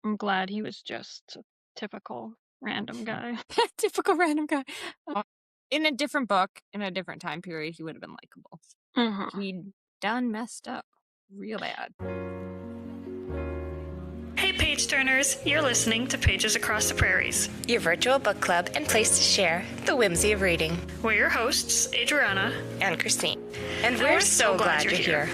I'm glad he was just a typical random guy. Typical random guy. In a different book, in a different time period, he would have been likable. Mhm. He'd done messed up real bad. Hey page turners, you're listening to Pages Across the Prairies. Your virtual book club and place to share the whimsy of reading. We're your hosts, Adriana and Christine. And we're so glad you're here.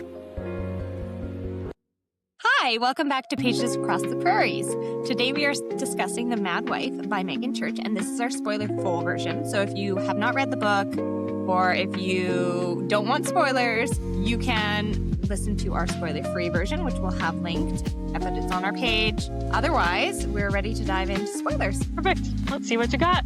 Hi, welcome back to Pages Across the Prairies. Today we are discussing The Mad Wife by Megan Church, and this is our spoiler-full version. So if you have not read the book, or if you don't want spoilers, you can listen to our spoiler-free version, which we'll have linked, but it's on our page. Otherwise, we're ready to dive into spoilers. Perfect. Let's see what you got.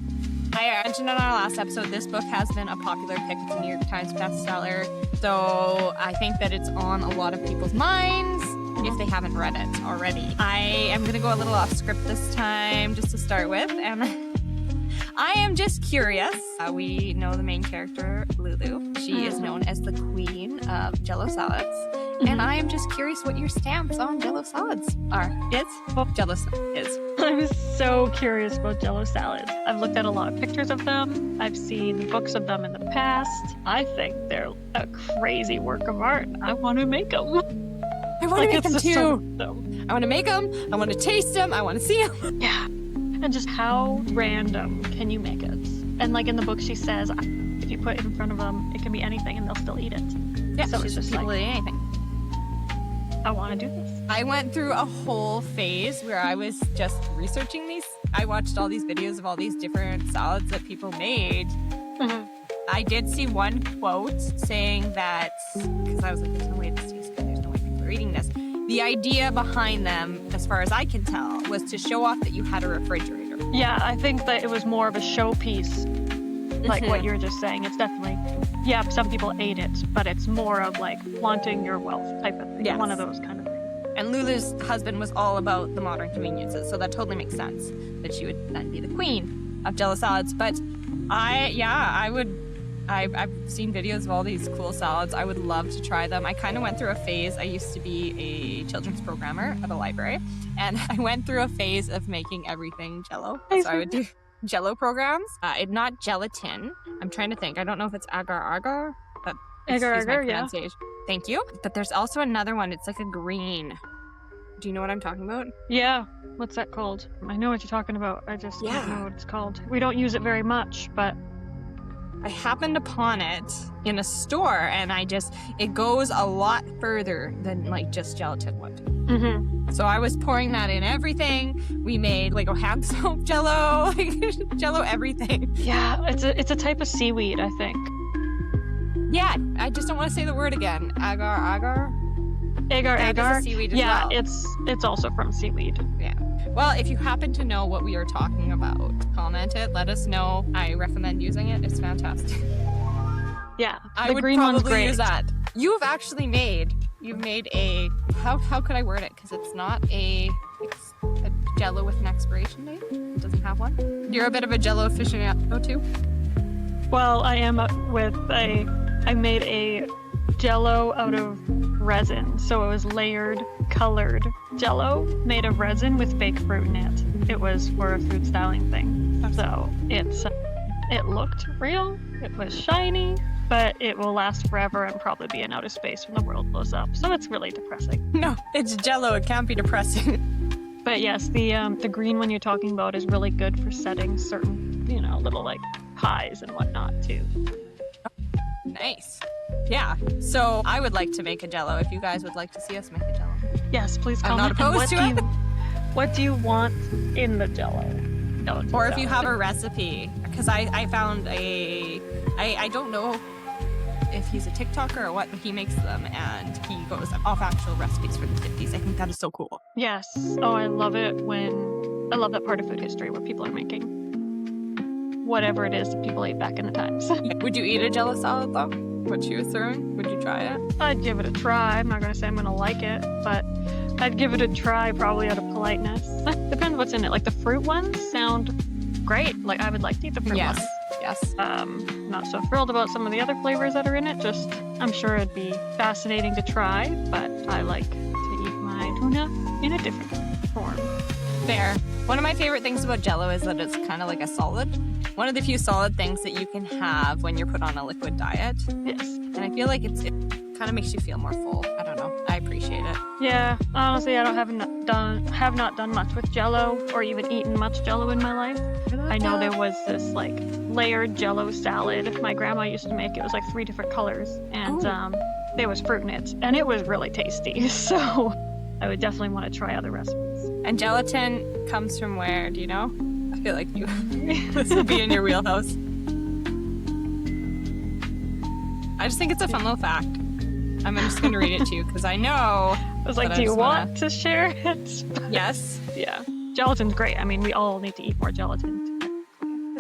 I mentioned in our last episode, this book has been a popular pick. It's a New York Times bestseller, so I think that it's on a lot of people's minds if they haven't read it already. I am going to go a little off script this time just to start with, and I am just curious. We know the main character, Lulu. She is known as the queen of Jell-O salads, and I am just curious what your stance on Jell-O salads Jell-O is. I'm so curious about Jell-O salads. I've looked at a lot of pictures of them. I've seen books of them in the past. I think they're a crazy work of art. I want to make them. I want to make them too. So I want to make them. I want to taste them. I want to see them. yeah. And just how random can you make it? And like in the book, she says, if you put it in front of them, it can be anything and they'll still eat it. Yeah, so it's just people like, eat anything. I want to do this. I went through a whole phase where I was just researching these. I watched all these videos of all these different salads that people made. Mm-hmm. I did see one quote saying that, because I was like, there's no way this tastes good. There's no way people are eating this. The idea behind them, as far as I can tell, was to show off that you had a refrigerator. Yeah, I think that it was more of a showpiece, like what you're just saying. It's definitely, yeah, some people ate it, but it's more of like flaunting your wealth type of thing. Yes. One of those kind of things. And Lulu's husband was all about the modern conveniences, so that totally makes sense that she would then be the queen of Jell-O salads. But I've seen videos of all these cool salads. I would love to try them. I kind of went through a phase. I used to be a children's programmer at a library, and I went through a phase of making everything Jell-O. So I would do Jell-O programs. Not gelatin. I'm trying to think. I don't know if it's agar-agar. Agar-agar, yeah. Thank you. But there's also another one. It's like a green. Do you know what I'm talking about? Yeah. What's that called? I know what you're talking about. I just don't know what it's called. We don't use it very much, but I happened upon it in a store, and it goes a lot further than like just gelatin would. Mm-hmm. So I was pouring that in everything. We made Lego hand soap Jell-O, Jell-O everything. Yeah, it's a type of seaweed, I think. Yeah, I just don't want to say the word again. Agar. Agar. Seaweed as yeah, well. it's also from seaweed. Yeah. Well, if you happen to know what we are talking about, comment it. Let us know. I recommend using it. It's fantastic. Yeah, I the would green one's probably great. use that. You've made a, how could I word it? Because it's not a Jell-O with an expiration date. It doesn't have one. You're a bit of a Jell-O aficionado too? Well, I am I made a Jell-O out of resin. So it was layered, colored Jell-O made of resin with fake fruit in it. It was for a food styling thing. So it looked real, it was shiny, but it will last forever and probably be in outer space when the world blows up. So it's really depressing. No, it's Jell-O. It can't be depressing. But yes, the green one you're talking about is really good for setting certain, little like pies and whatnot too. Nice. Yeah. So I would like to make a Jell-O if you guys would like to see us make a Jell-O. Yes, please I'm comment. not opposed to it. What do you want in the Jell-O? Or if you have a recipe, because I found I don't know if he's a TikToker or what, but he makes them and he goes off actual recipes from the 50s. I think that is so cool. Yes. Oh, I love it I love that part of food history where people are making whatever it is that people ate back in the times. Would you eat a Jell-O salad though? What she was throwing? Would you try it? I'd give it a try. I'm not going to say I'm going to like it, but I'd give it a try probably out of politeness. Depends what's in it. Like the fruit ones sound great. Like I would like to eat the fruit ones. Yes. Not so thrilled about some of the other flavors that are in it. Just, I'm sure it'd be fascinating to try, but I like to eat my tuna in a different form. Fair. One of my favorite things about Jell-O is that it's kind of like a solid. One of the few solid things that you can have when you're put on a liquid diet. Yes. And I feel like it kind of makes you feel more full. I don't know. I appreciate it. Yeah, honestly, I have not done much with Jell-O or even eaten much Jell-O in my life. I know there was this like layered Jell-O salad my grandma used to make. It was like 3 different colors, and there was fruit in it, and it was really tasty. So I would definitely want to try other recipes. And gelatin comes from where? Do you know? I feel like this would be in your wheelhouse. I just think it's a fun little fact. I'm just going to read it to you because I know. I was like, do you want to share it? Yes. Yeah. Gelatin's great. I mean, we all need to eat more gelatin.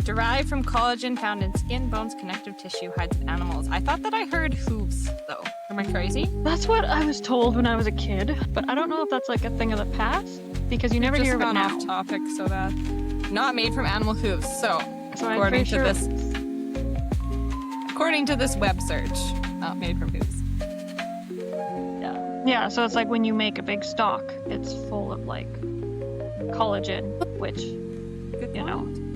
Derived from collagen found in skin, bones, connective tissue, hides of animals. I thought that I heard hooves, though. Am I crazy? That's what I was told when I was a kid, but I don't know if that's like a thing of the past because you never hear of it now. Off topic, so that not made from animal hooves. So according to this, according to this web search, not made from hooves. Yeah. So it's like when you make a big stock, it's full of like collagen, which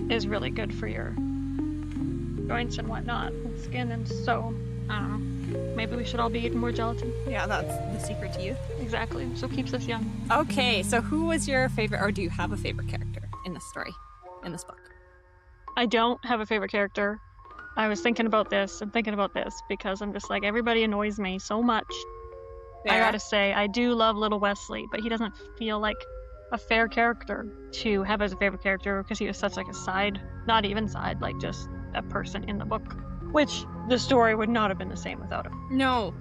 is really good for your joints and whatnot, and skin, and so I don't know. Maybe we should all be eating more gelatin. Yeah, that's the secret to youth. Exactly. So keeps us young. Okay, so who was your favorite, or do you have a favorite character in this story, in this book? I don't have a favorite character. I was thinking about this because I'm just like, everybody annoys me so much. Fair. I gotta say, I do love little Wesley, but he doesn't feel like a fair character to have as a favorite character because he was such like a side, not even side, like just a person in the book, which the story would not have been the same without him. No.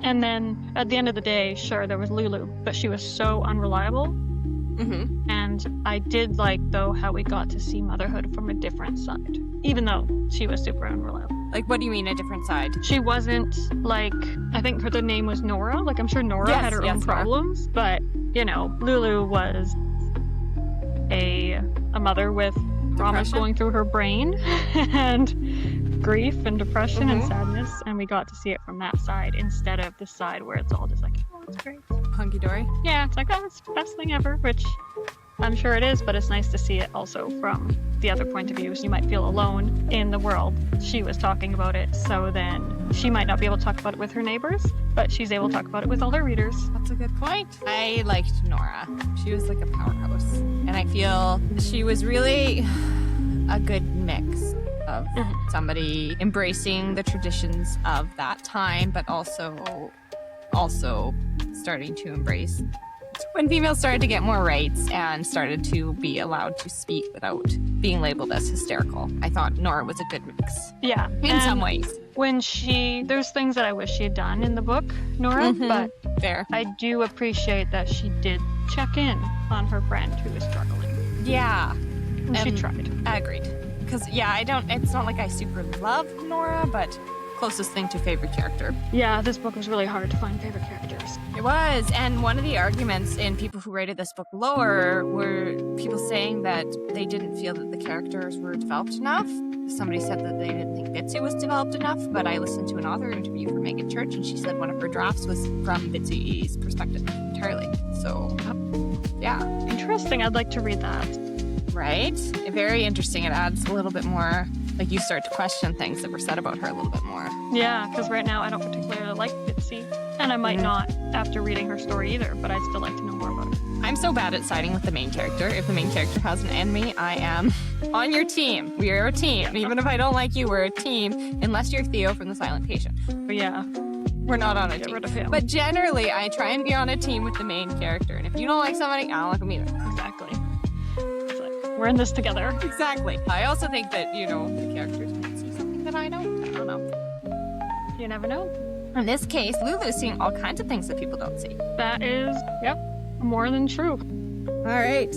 And then at the end of the day, sure, there was Lulu, but she was so unreliable. Mm-hmm. And I did like, though, how we got to see motherhood from a different side, even though she was super unreliable. Like, what do you mean a different side? She wasn't like, I think her name was Nora. Like, I'm sure Nora had her own problems, but Lulu was a mother with traumas going through her brain and grief and depression and sadness, and we got to see it from that side instead of the side where it's all just like, oh, it's great. Hunky-dory? Yeah, it's like, oh, it's the best thing ever, which I'm sure it is, but it's nice to see it also from the other point of view, so you might feel alone in the world. She was talking about it, so then she might not be able to talk about it with her neighbors, but she's able to talk about it with all her readers. That's a good point. I liked Nora. She was like a powerhouse, and I feel she was really a good mix of somebody embracing the traditions of that time, but also starting to embrace when females started to get more rights and started to be allowed to speak without being labeled as hysterical. I thought Nora was a good mix. Yeah. In some ways. When there's things that I wish she had done in the book, Nora, but fair. I do appreciate that she did check in on her friend who was struggling. Yeah. And she tried. I agreed. Because, it's not like I super love Nora, but closest thing to favorite character. Yeah, this book was really hard to find favorite characters. It was, and one of the arguments in people who rated this book lower were people saying that they didn't feel that the characters were developed enough. Somebody said that they didn't think Bitsy was developed enough, but I listened to an author interview from Megan Church, and she said one of her drafts was from Bitsy's perspective entirely. So, yeah. Interesting. I'd like to read that. Right? Very interesting. It adds a little bit more, like you start to question things that were said about her a little bit more. Yeah, because right now I don't particularly like Bitsy, and I might not after reading her story either, but I'd still like to know more about her. I'm so bad at siding with the main character. If the main character has an enemy, I am on your team. We are a team. Even if I don't like you, we're a team, unless you're Theo from The Silent Patient. But yeah. We're not on a Get team. rid of him. But generally, I try and be on a team with the main character, and if you don't like somebody, I don't like them either. Exactly. It's like, we're in this together. Exactly. I also think that, the characters might see something that I don't. I don't know. You never know. In this case, Lulu's seeing all kinds of things that people don't see. That is, more than true. All right.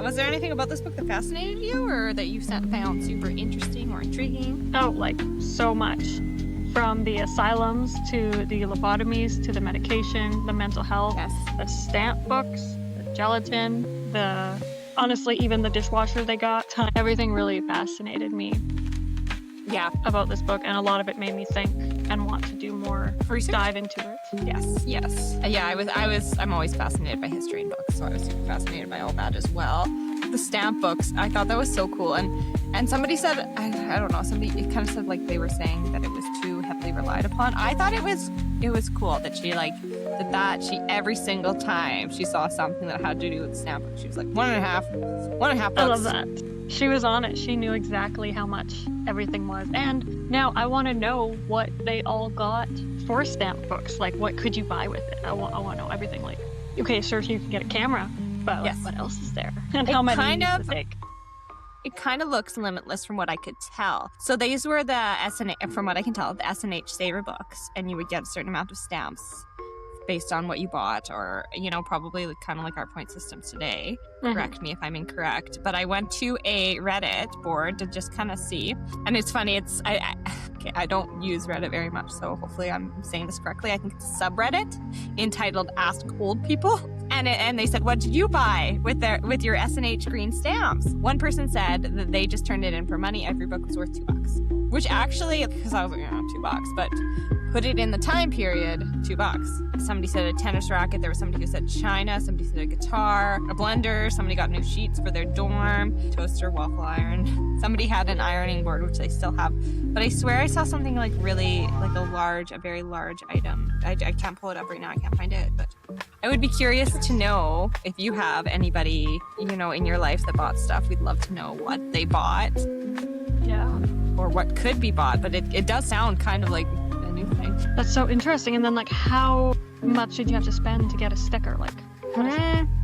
Was there anything about this book that fascinated you or that you found super interesting or intriguing? Oh, like so much. From the asylums to the lobotomies to the medication, the mental health, the stamp books, the gelatin, honestly, even the dishwasher they got. Everything really fascinated me. Yeah. About this book, and a lot of it made me think. and want to do more Research? dive into it. Yes. Yeah, I'm always fascinated by history and books, so I was super fascinated by all that as well. The stamp books, I thought that was so cool. And somebody said, I don't know, it kind of said like they were saying that it was too heavily relied upon. I thought it was cool that she she every single time she saw something that had to do with the stamp book, she was like, one and a half books. I love that. She was on it. She knew exactly how much everything was. And now I want to know what they all got for stamp books. Like, what could you buy with it? I want to know everything. Like, okay, sure, you can get a camera, but like, what else is there? And how many does it take? It kind of looks limitless from what I could tell. So these were from what I can tell, the S&H Saver books, and you would get a certain amount of stamps based on what you bought, or, probably kind of like our point systems today. Correct me if I'm incorrect. But I went to a Reddit board to just kind of see. And it's funny, I don't use Reddit very much, so hopefully I'm saying this correctly. I think it's a subreddit entitled Ask Old People. And they said, what did you buy with your S&H green stamps? One person said that they just turned it in for money. Every book was worth $2. Which actually, because I was like, $2, but put it in the time period, $2. Somebody said a tennis racket. There was somebody who said china. Somebody said a guitar, a blender. Somebody got new sheets for their dorm, toaster, waffle iron. Somebody had an ironing board, which they still have. But I swear I saw something like really, like a very large item. I can't pull it up right now. I can't find it, but I would be curious to know if you have anybody, in your life that bought stuff. We'd love to know what they bought. Yeah. Or what could be bought, but it does sound kind of like a new thing. That's so interesting. And then, like, how much did you have to spend to get a sticker? Like,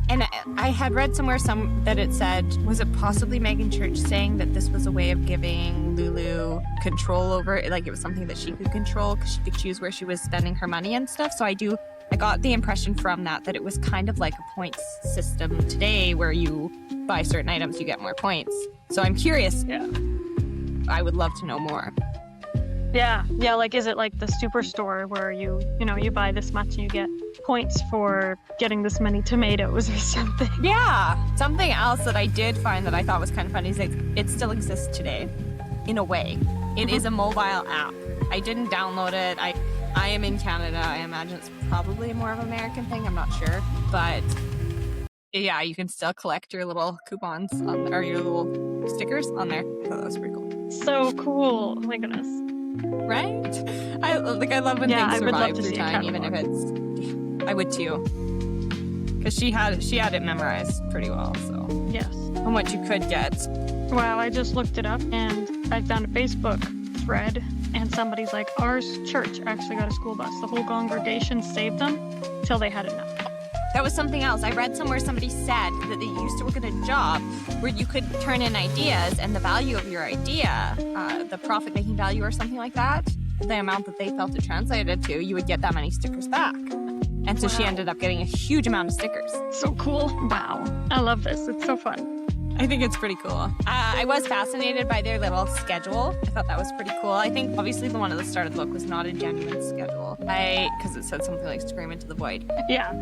and I had read somewhere that it said, was it possibly Megan Church saying that this was a way of giving Lulu control over it? Like, it was something that she could control because she could choose where she was spending her money and stuff. So I got the impression from that it was kind of like a points system today where you buy certain items, you get more points. So I'm curious. Yeah. I would love to know more. Yeah, like, is it like the superstore where you buy this much and you get points for getting this many tomatoes or something? Yeah. Something else that I did find that I thought was kind of funny is it still exists today, in a way. It is a mobile app. I didn't download it. I am in Canada. I imagine it's probably more of an American thing. I'm not sure. But yeah, you can still collect your little coupons or your little stickers on there. I thought that was pretty cool. So cool. Oh my goodness. Right? I love when things survive through time, even if it's... I would too. Because she had it memorized pretty well, so... Yes. And what you could get. Well, I just looked it up and I found a Facebook thread and somebody's like, our church actually got a school bus. The whole congregation saved them till they had enough. That was something else. I read somewhere somebody said that they used to work at a job where you could turn in ideas and the value of your idea, the profit-making value or something like that, the amount that they felt it translated to, you would get that many stickers back. And so she ended up getting a huge amount of stickers. So cool. Wow. I love this. It's so fun. I think it's pretty cool. I was fascinated by their little schedule. I thought that was pretty cool. I think obviously the one at the start of the book was not a genuine schedule. Because it said something like scream into the void. Yeah.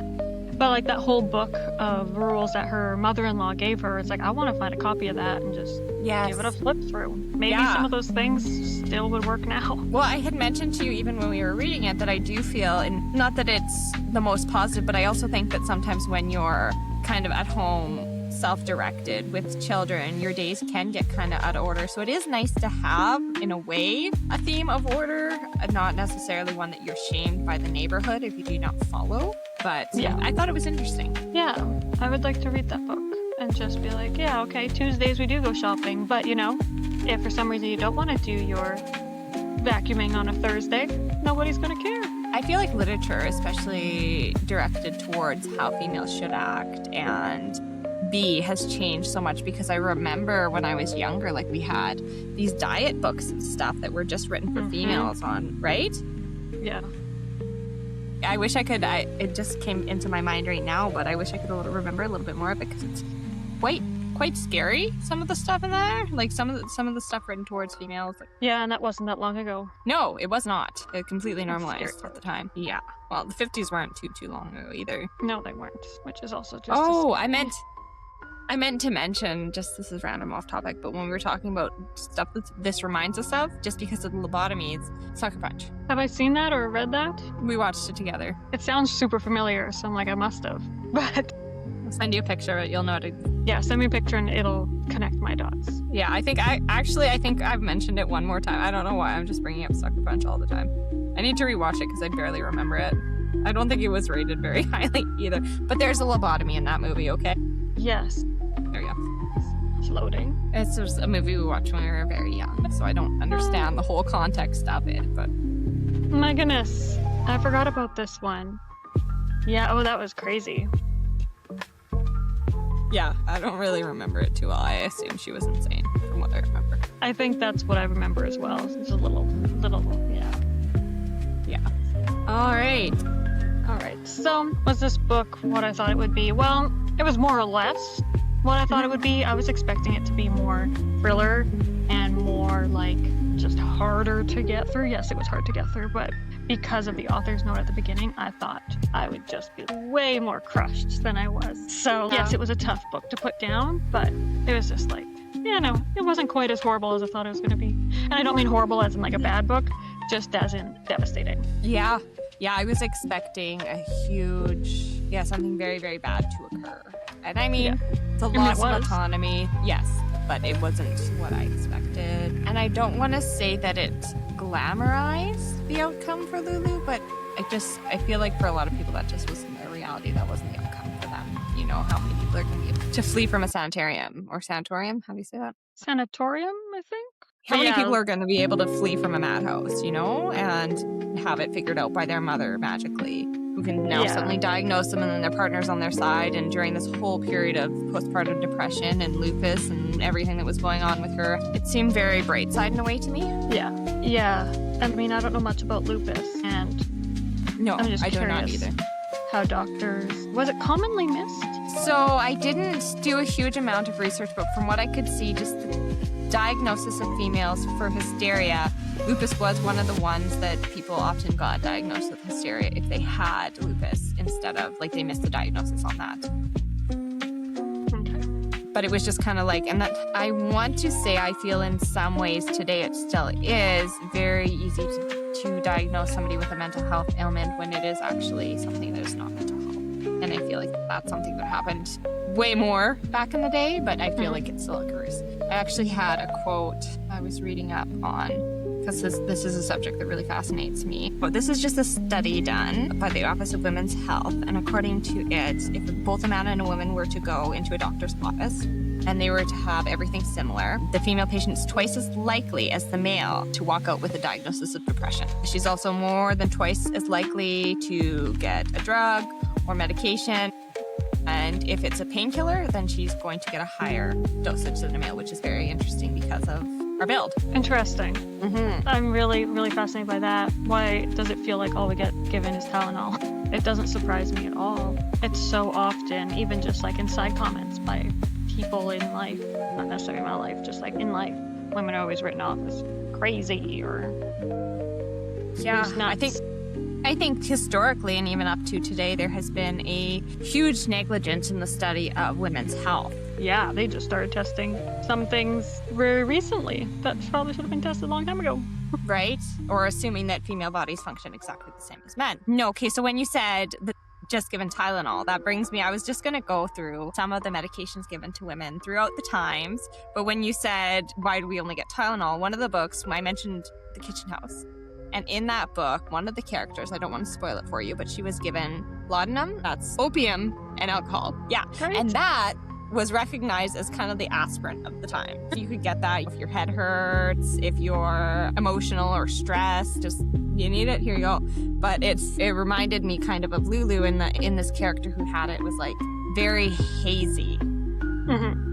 But like that whole book of rules that her mother-in-law gave her, it's like, I want to find a copy of that and just give it a flip through. Maybe some of those things still would work now. Well, I had mentioned to you even when we were reading it that I do feel, and not that it's the most positive, but I also think that sometimes when you're kind of at home self-directed with children, your days can get kind of out of order. So it is nice to have, in a way, a theme of order, not necessarily one that you're shamed by the neighborhood if you do not follow. But yeah, I thought it was interesting. Yeah, I would like to read that book and just be like, yeah, okay, Tuesdays we do go shopping. But, if for some reason you don't want to do your vacuuming on a Thursday, nobody's going to care. I feel like literature, especially directed towards how females should act and be, has changed so much, because I remember when I was younger, like, we had these diet books and stuff that were just written for females on, right? Yeah. I wish I could, it just came into my mind right now, but I wish I could remember a little bit more of it, because it's quite scary, some of the stuff in there, like some of the stuff written towards females. Yeah, and that wasn't that long ago. No, it was not. It completely normalized at the time. Yeah. Well, the 50s weren't too long ago either. No, they weren't, which is also just... Oh, I I meant to mention, just this is random off topic, but when we were talking about stuff that this reminds us of, just because of the lobotomies, Sucker Punch. Have I seen that or read that? We watched it together. It sounds super familiar, so I'm like, I must have. But I'll send you a picture of it. You'll know it. yeah, send me a picture and it'll connect my dots. Yeah, I think I've mentioned it one more time. I don't know why. I'm just bringing up Sucker Punch all the time. I need to rewatch it because I barely remember it. I don't think it was rated very highly either. But there's a lobotomy in that movie, okay? Yes, There you go. it's loading. It's just a movie we watched when we were very young, so I don't understand the whole context of it, but My goodness, I forgot about this one. Yeah, oh, that was crazy. yeah, I don't really remember it too well. I assume she was insane from what I remember. I think that's what I remember as well. It's a little, yeah. Yeah. All right. All right, so was this book what I thought it would be? Well, it was more or less what I thought it would be. I was expecting it to be more thriller and more like just harder to get through. Yes, it was hard to get through, but because of the author's note at the beginning, I thought I would just be way more crushed than I was. So yes, it was a tough book to put down, but it was just like, yeah, no, it wasn't quite as horrible as I thought it was going to be. And I don't mean horrible as in like a bad book, just as in devastating. Yeah. Yeah, I was expecting a huge, something very, very bad to occur. And I mean, the mean, loss it of was. autonomy, yes, but it wasn't what I expected. And I don't want to say that it glamorized the outcome for Lulu, but I feel like for a lot of people that just wasn't their reality. That wasn't the outcome for them. You know, how many people are going to be able to flee from a sanatorium or sanatorium? How do you say that? Sanatorium, I think? How many Yeah. people are going to be able to flee from a madhouse, you know, and have it figured out by their mother magically, who can now Yeah. suddenly diagnose them, and then their partner's on their side. And during this whole period of postpartum depression and lupus and everything that was going on with her, it seemed very bright side in a way to me. Yeah. I mean, I don't know much about lupus, and No, I'm just I do not curious either. how doctors... Was it commonly missed? So I didn't do a huge amount of research, but from what I could see, just the diagnosis of females for hysteria, lupus was one of the ones that people often got diagnosed with hysteria if they had lupus, instead of like they missed the diagnosis on that. Okay. But it was just kind of like, and that I want to say, I feel in some ways today it still is very easy to diagnose somebody with a mental health ailment when it is actually something that is not mental health. And I feel like that's something that happened way more back in the day, but I feel like it still occurs. I actually had a quote I was reading up on, because this is a subject that really fascinates me. But this is just a study done by the Office of Women's Health, and according to it, if both a man and a woman were to go into a doctor's office and they were to have everything similar, the female patient is twice as likely as the male to walk out with a diagnosis of depression. She's also more than twice as likely to get a drug or medication. And if it's a painkiller, then she's going to get a higher dosage than a male, which is very interesting because of our build. Interesting. Mm-hmm. I'm really, really fascinated by that. Why does it feel like all we get given is Tylenol? It doesn't surprise me at all. It's so often, even just like in side comments by people in life, not necessarily in my life, just like in life, women are always written off as crazy or Yeah, who's nuts. I think historically and even up to today, there has been a huge negligence in the study of women's health. Yeah, they just started testing some things very recently that probably should have been tested a long time ago. Right? Or assuming that female bodies function exactly the same as men. No, okay, so when you said that just given Tylenol, that brings me, I was just going to go through some of the medications given to women throughout the times. But when you said, why do we only get Tylenol? One of the books, I mentioned The Kitchen House. And in that book, one of the characters, I don't want to spoil it for you, but she was given laudanum, that's opium, and alcohol. Yeah. Right. And that was recognized as kind of the aspirin of the time. You could get that if your head hurts, if you're emotional or stressed, just you need it, here you go. But it reminded me kind of Lulu in this character who had it. It was like very hazy. Mm-hmm.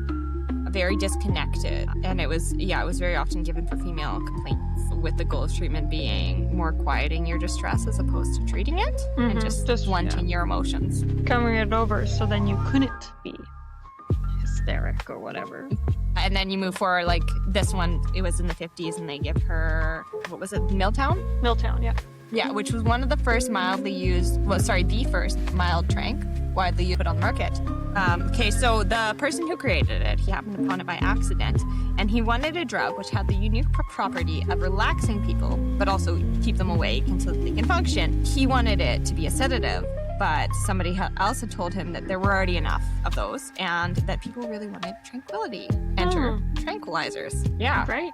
Very disconnected, and it was very often given for female complaints, with the goal of treatment being more quieting your distress as opposed to treating it and just blunting your emotions, Covering it over so then you couldn't be hysteric or whatever. And then you move forward, like this one, it was in the 50s, and they give her, what was it, Milltown, Milltown, yeah. which was one of the first the first mild tranq widely used, put on the market. Okay, so the person who created it, he happened upon it by accident, and he wanted a drug which had the unique property of relaxing people, but also keep them awake and so that they can function. He wanted it to be a sedative, but somebody else had told him that there were already enough of those and that people really wanted tranquility. Enter tranquilizers. Yeah. Right.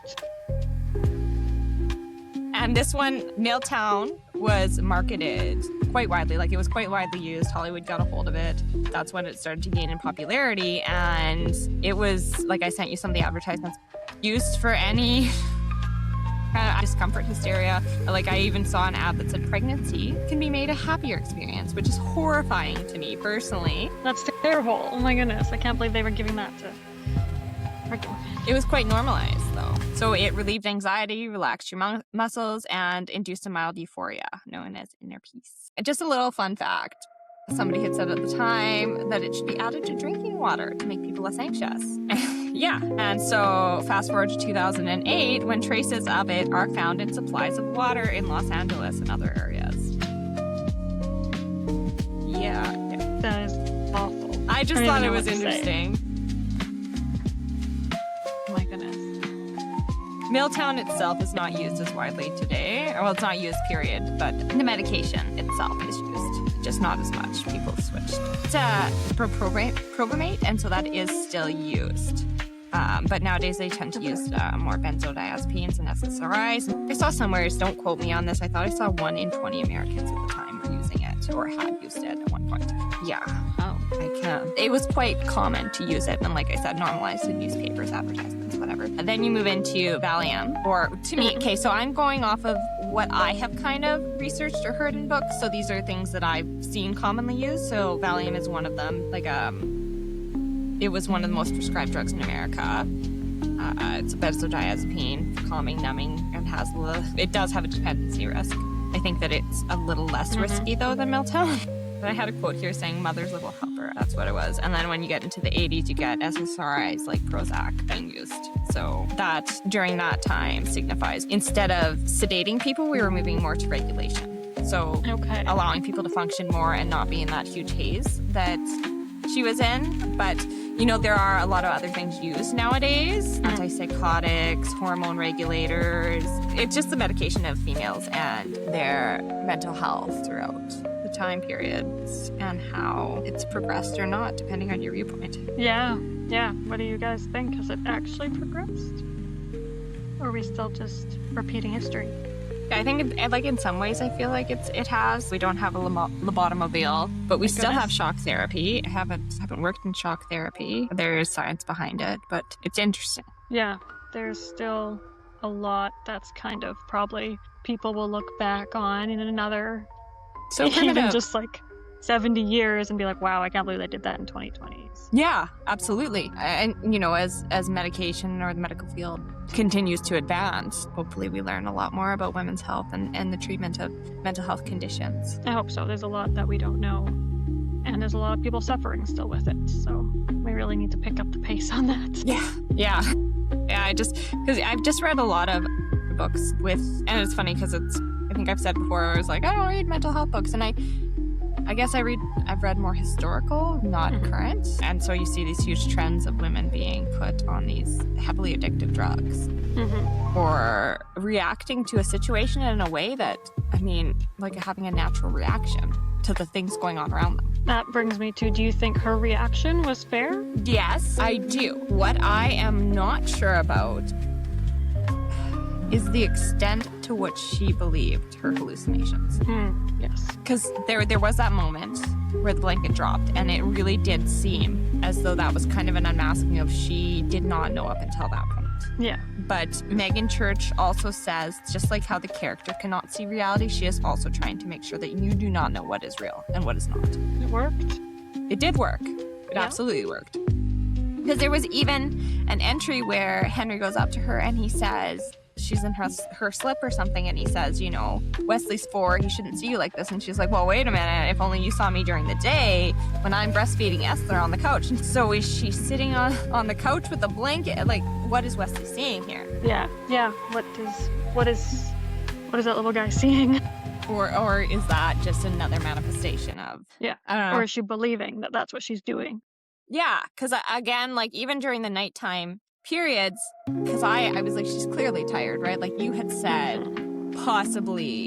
And this one, Milltown, was marketed quite widely. Like, it was quite widely used. Hollywood got a hold of it. That's when it started to gain in popularity. And it was, like, I sent you some of the advertisements, used for any kind of discomfort, hysteria. Like, I even saw an ad that said pregnancy can be made a happier experience, which is horrifying to me personally. That's terrible. Oh my goodness. I can't believe they were giving that to pregnant women. It was quite normalized, though. So it relieved anxiety, relaxed your muscles, and induced a mild euphoria, known as inner peace. And just a little fun fact. Somebody had said at the time that it should be added to drinking water to make people less anxious. Yeah. And so fast forward to 2008, when traces of it are found in supplies of water in Los Angeles and other areas. Yeah. That is awful. I just don't thought even it know was what to say. interesting. Oh my goodness. Milltown itself is not used as widely today. Well, it's not used, period, but the medication itself is used, just not as much. People have switched to probamate, and so that is still used. But nowadays they tend to use more benzodiazepines and SSRIs. I saw somewhere, don't quote me on this, I thought I saw 1 in 20 Americans at the time were using it or had used it at one point. Yeah. Oh. It was quite common to use it, and like I said, normalized in newspapers, advertisements, whatever. And then you move into Valium, or to me, okay, so I'm going off of what I have kind of researched or heard in books. So these are things that I've seen commonly used. So Valium is one of them. Like, it was one of the most prescribed drugs in America. It's a benzodiazepine, calming, numbing, and it does have a dependency risk. I think that it's a little less risky though than Milltown. But I had a quote here saying mother's little helper. That's what it was. And then when you get into the 80s, you get SSRIs like Prozac being used. So that during that time signifies instead of sedating people, we were moving more to regulation. So allowing people to function more and not be in that huge haze that she was in. But you know, there are a lot of other things used nowadays. Antipsychotics, hormone regulators. It's just the medication of females and their mental health throughout the time periods and how it's progressed or not, depending on your viewpoint. Yeah. What do you guys think? Has it actually progressed? Or are we still just repeating history? I think, like, in some ways, I feel like it has. We don't have a lobotomobile, but we still have shock therapy. I haven't worked in shock therapy. There is science behind it, but it's interesting. Yeah, there's still a lot that's kind of probably people will look back on in another, So even primitive. just like 70 years and be like, wow, I can't believe they did that in 2020s. Yeah, absolutely. And, you know, as medication or the medical field continues to advance, hopefully we learn a lot more about women's health and the treatment of mental health conditions. I hope so. There's a lot that we don't know. And there's a lot of people suffering still with it. So we really need to pick up the pace on that. Yeah. Because I've just read a lot of books and it's funny because I think I've said before, I was like, I don't read mental health books. And I guess I've read more historical, not current. And so you see these huge trends of women being put on these heavily addictive drugs or reacting to a situation in a way that, I mean, like having a natural reaction to the things going on around them. That brings me to, do you think her reaction was fair? Yes, I do. What I am not sure about is the extent to which she believed her hallucinations. Yes. Because there was that moment where the blanket dropped, and it really did seem as though that was kind of an unmasking of she did not know up until that point. Yeah. But Megan Church also says, just like how the character cannot see reality, she is also trying to make sure that you do not know what is real and what is not. It worked. It did work. It absolutely worked. Because there was even an entry where Henry goes up to her and he says, she's in her slip or something, and he says, you know, Wesley's 4, he shouldn't see you like this. And she's like, well, wait a minute, if only you saw me during the day when I'm breastfeeding Esther on the couch. And so is she sitting on the couch with a blanket? Like, what is Wesley seeing here? Yeah. What is that little guy seeing? Or is that just another manifestation of? Yeah. I don't know. Or is she believing that that's what she's doing? Yeah, because again, like even during the nighttime periods, because I was like, she's clearly tired, right? Like you had said, possibly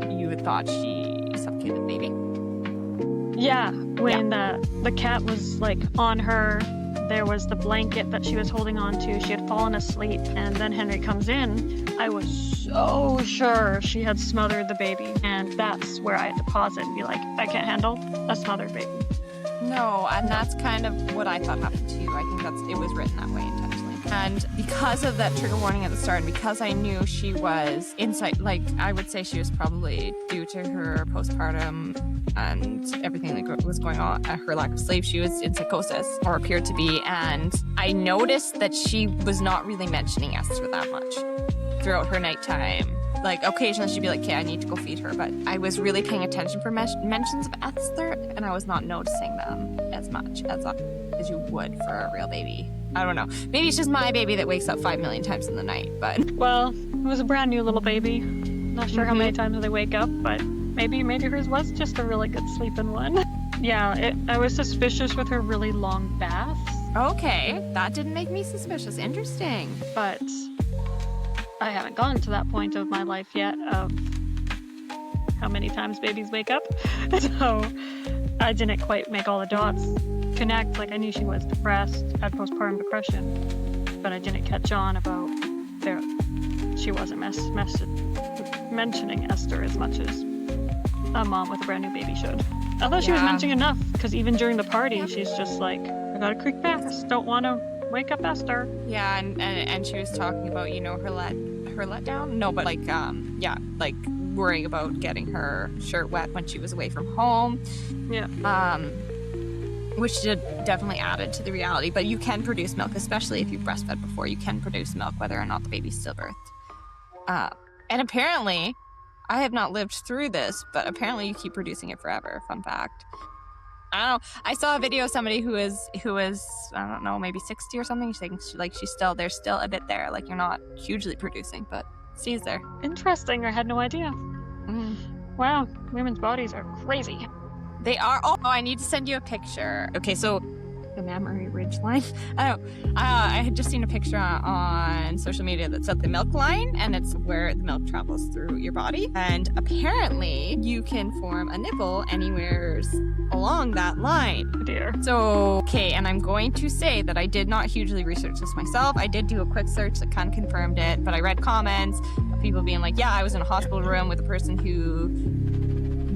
you had thought she suffocated the baby. Yeah, when the cat was like on her, there was the blanket that she was holding on to. She had fallen asleep, and then Henry comes in. I was so sure she had smothered the baby, and that's where I had to pause it and be like, I can't handle a smothered baby. No, and that's kind of what I thought happened too. I think it was written that way intentionally. And because of that trigger warning at the start, and because I knew she was inside, like I would say she was probably due to her postpartum and everything that was going on, her lack of sleep, she was in psychosis, or appeared to be. And I noticed that she was not really mentioning Esther that much throughout her nighttime. Like occasionally she'd be like, okay, I need to go feed her. But I was really paying attention for mentions of Esther, and I was not noticing them as much as you would for a real baby. I don't know. Maybe it's just my baby that wakes up 5 million times in the night, but... Well, it was a brand new little baby. Not sure how many times they wake up, but maybe hers was just a really good sleeping one. Yeah, I was suspicious with her really long baths. Okay, that didn't make me suspicious. Interesting. But I haven't gotten to that point of my life yet of how many times babies wake up. So I didn't quite make all the dots connect. Like I knew she was depressed, had postpartum depression, but I didn't catch on about she wasn't mentioning Esther as much as a mom with a brand new baby should. Although she was mentioning enough, because even during the party, she's just like, I gotta creep fast, don't want to wake up Esther. Yeah, and she was talking about, you know, her letdown. No, but like like worrying about getting her shirt wet when she was away from home. Yeah. Which definitely added to the reality. But you can produce milk, especially if you've breastfed before. You can produce milk whether or not the baby's stillbirthed. And apparently, I have not lived through this, but apparently you keep producing it forever. Fun fact. I don't know. I saw a video of somebody who is I don't know, maybe 60 or something. She's like there's still a bit there. Like you're not hugely producing, but she's there. Interesting. I had no idea. Wow, women's bodies are crazy. They are. Oh, I need to send you a picture. Okay, so the mammary ridge line. I had just seen a picture on social media that said the milk line, and it's where the milk travels through your body. And apparently, you can form a nipple anywhere along that line. Oh dear. So, okay, and I'm going to say that I did not hugely research this myself. I did do a quick search that kind of confirmed it, but I read comments of people being like, yeah, I was in a hospital room with a person who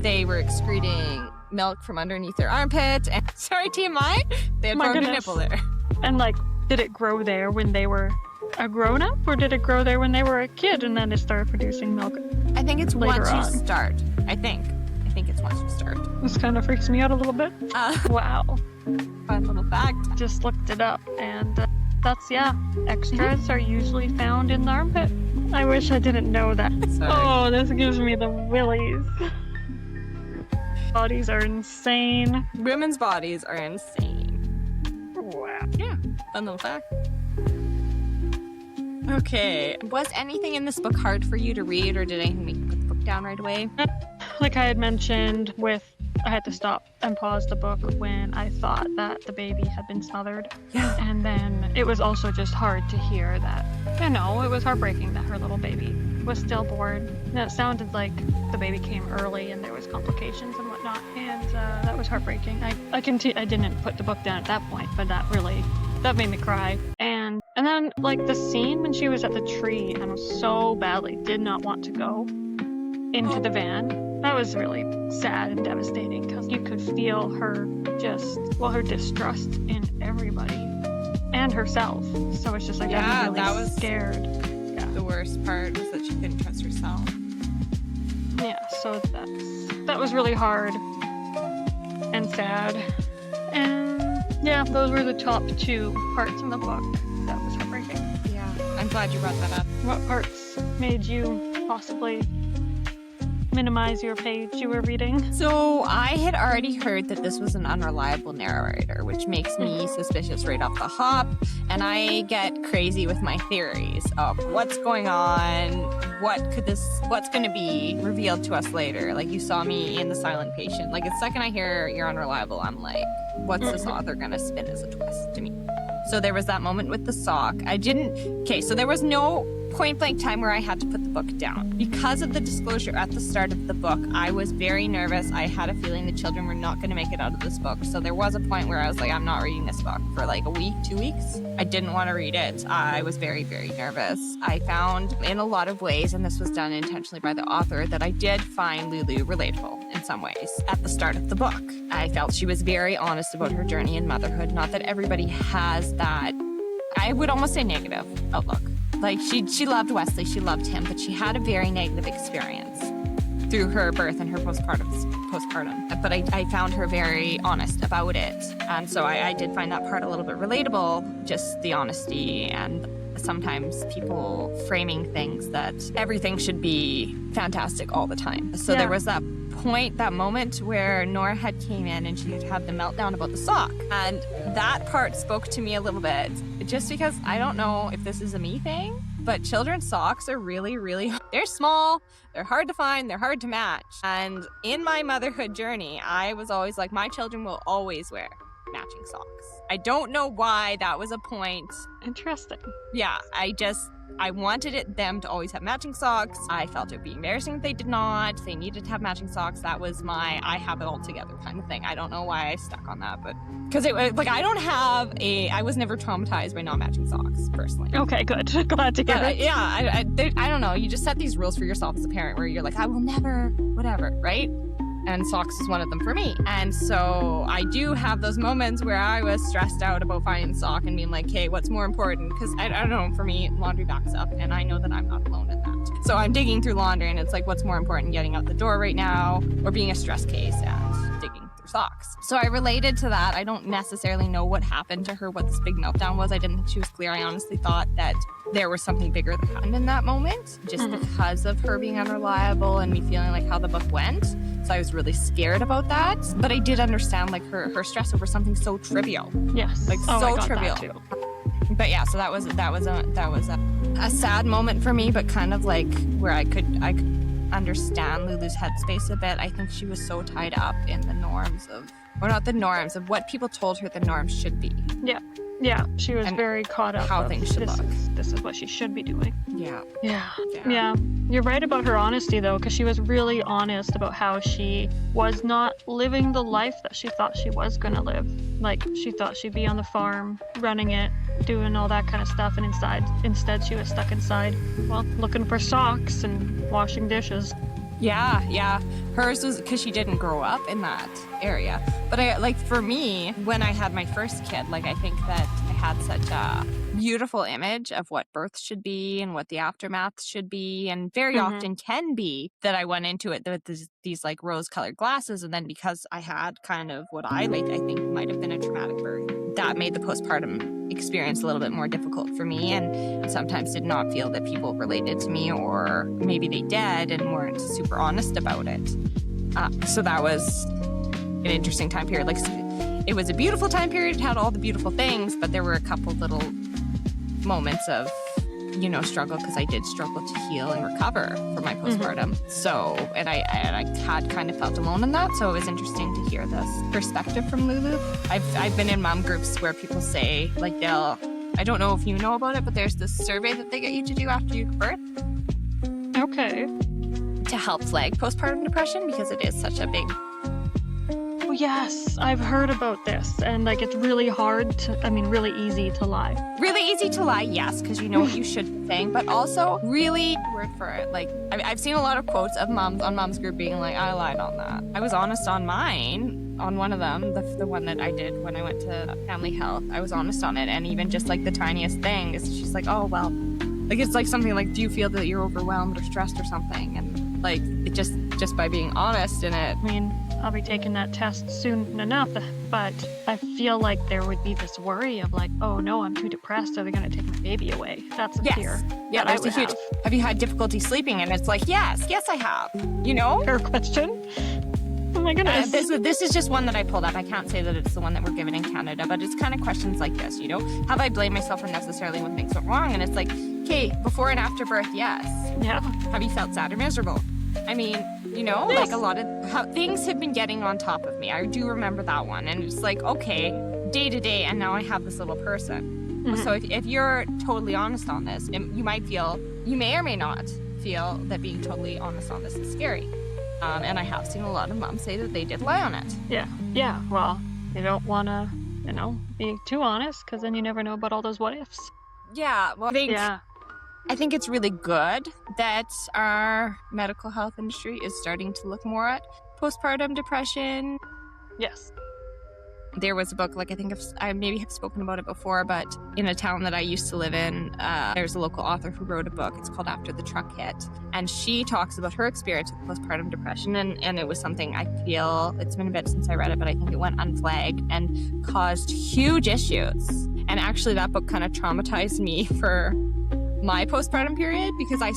they were excreting milk from underneath their armpit, and sorry, TMI, they had formed a nipple there. And like, did it grow there when they were a grown-up, or did it grow there when they were a kid and then it started producing milk? I think it's later once on. You start. I think it's once you start. This kind of freaks me out a little bit. Wow. Fun little fact. Just looked it up, and that's, extras are usually found in the armpit. I wish I didn't know that. Sorry. Oh, this gives me the willies. Bodies are insane. Women's bodies are insane. Wow. Yeah, fun little fact. Okay. Was anything in this book hard for you to read, or did anything make you put the book down right away? Like I had mentioned I had to stop and pause the book when I thought that the baby had been smothered. Yeah. And then it was also just hard to hear that, it was heartbreaking that her little baby was stillborn. And it sounded like the baby came early and there was complications and whatnot. And that was heartbreaking. I didn't put the book down at that point, but that made me cry. And then like the scene when she was at the tree and so badly did not want to go into the van, that was really sad and devastating because you could feel her her distrust in everybody and herself. So it's just like, I'm really scared. Yeah. The worst part was that she couldn't trust herself. Yeah, so that was really hard and sad. And yeah, those were the top 2 parts in the book. That was heartbreaking. Yeah, I'm glad you brought that up. What parts made you possibly minimize your page you were reading? So I had already heard that this was an unreliable narrator, which makes me suspicious right off the hop. And I get crazy with my theories of what's going on, what's going to be revealed to us later. Like, you saw me in The Silent Patient. Like, the second I hear you're unreliable, I'm like, what's this author going to spin as a twist to me? So there was that moment with the sock. So there was no point blank time where I had to put the book down. Because of the disclosure at the start of the book, I was very nervous. I had a feeling the children were not going to make it out of this book. So there was a point where I was like, I'm not reading this book for like a week, 2 weeks. I didn't want to read it. I was very, very nervous. I found in a lot of ways, and this was done intentionally by the author, that I did find Lulu relatable in some ways at the start of the book. I felt she was very honest about her journey in motherhood. Not that everybody has that, I would almost say, negative outlook. Like, she loved Wesley, she loved him, but she had a very negative experience through her birth and her postpartum. But I found her very honest about it. And so I did find that part a little bit relatable, just the honesty and sometimes people framing things that everything should be fantastic all the time. So there was that point, that moment where Nora had came in and she had had the meltdown about the sock. And that part spoke to me a little bit, just because I don't know if this is a me thing, but children's socks are really, really, they're small, they're hard to find, they're hard to match. And in my motherhood journey, I was always like, my children will always wear matching socks. I don't know why that was a point. Interesting. Yeah, I wanted them to always have matching socks. I felt it would be embarrassing if they did not. They needed to have matching socks. That was my I have it all together kind of thing. I don't know why I stuck on that, but because it was like, I was never traumatized by not matching socks personally. Okay, good. Glad to hear it. I don't know. You just set these rules for yourself as a parent where you're like, I will never, whatever, right? And socks is one of them for me. And so I do have those moments where I was stressed out about finding a sock and being like, hey, what's more important? Because I don't know, for me, laundry backs up, and I know that I'm not alone in that. So I'm digging through laundry, and it's like, what's more important, getting out the door right now or being a stress case and digging through socks? So I related to that. I don't necessarily know what happened to her, what this big meltdown was. I didn't think she was clear. I honestly thought that there was something bigger that happened in that moment, just because of her being unreliable and me feeling like how the book went. So I was really scared about that. But I did understand like her stress over something so trivial. Yes. Like so trivial. But yeah, so that was a sad moment for me, but kind of like where I could understand Lulu's headspace a bit. I think she was so tied up in the norms of, or not the norms, of what people told her the norms should be. Yeah, she was very caught up how things should look. This is what she should be doing. Yeah. You're right about her honesty, though, because she was really honest about how she was not living the life that she thought she was going to live. Like, she thought she'd be on the farm, running it, doing all that kind of stuff, and instead she was stuck inside, well, looking for socks and washing dishes. Yeah. Hers was because she didn't grow up in that area. But for me, when I had my first kid, like, I think that I had such a beautiful image of what birth should be and what the aftermath should be, and very often can be, that I went into it with these like rose-colored glasses. And then because I had kind of what I think might have been a traumatic birth, that made the postpartum experience a little bit more difficult for me, and sometimes did not feel that people related to me, or maybe they did and weren't super honest about it. So that was an interesting time period. Like, it was a beautiful time period. It had all the beautiful things, but there were a couple little moments of, struggle, because I did struggle to heal and recover from my postpartum. So, and I had kind of felt alone in that. So it was interesting to hear this perspective from Lulu. I've been in mom groups where people say, like, I don't know if you know about it, but there's this survey that they get you to do after you give birth. Okay. To help flag postpartum depression, because it is such a big... Oh, yes, I've heard about this, and like, it's really really easy to lie. Really easy to lie, yes, because you know what you should be saying, but also really word for it. Like, I've seen a lot of quotes of moms on mom's group being like, I lied on that. I was honest on mine, on one of them, the one that I did when I went to family health. I was honest on it, and even just like the tiniest thing is, she's like, oh, well, like, it's like something like, do you feel that you're overwhelmed or stressed or something? And like, it just by being honest in it, I mean, I'll be taking that test soon enough, but I feel like there would be this worry of like, oh no, I'm too depressed. Are they going to take my baby away? That's a fear. Yeah, that I there's a would huge. Have you had difficulty sleeping? And it's like, yes, I have. You know? Fair question. Oh my goodness. This is just one that I pulled up. I can't say that it's the one that we're given in Canada, but it's kind of questions like this, you know? Have I blamed myself unnecessarily when things went wrong? And it's like, okay, before and after birth, yes. Yeah. Have you felt sad or miserable? I mean, you know, Yes. like a lot of how things have been getting on top of me. I do remember that one. And it's like, okay, day to day, and now I have this little person. Mhm. So if you're totally honest on this, you may or may not feel that being totally honest on this is scary. And I have seen a lot of moms say that they did lie on it. Yeah. Well, you don't want to, be too honest because then you never know about all those what ifs. Yeah, well, Yeah. I think it's really good that our medical health industry is starting to look more at postpartum depression. Yes. There was a book, like I maybe have spoken about it before, but in a town that I used to live in, there's a local author who wrote a book. It's called After the Truck Hit. And she talks about her experience with postpartum depression. And it was something I feel, it's been a bit since I read it, but I think it went unflagged and caused huge issues. And actually that book kind of traumatized me for my postpartum period because I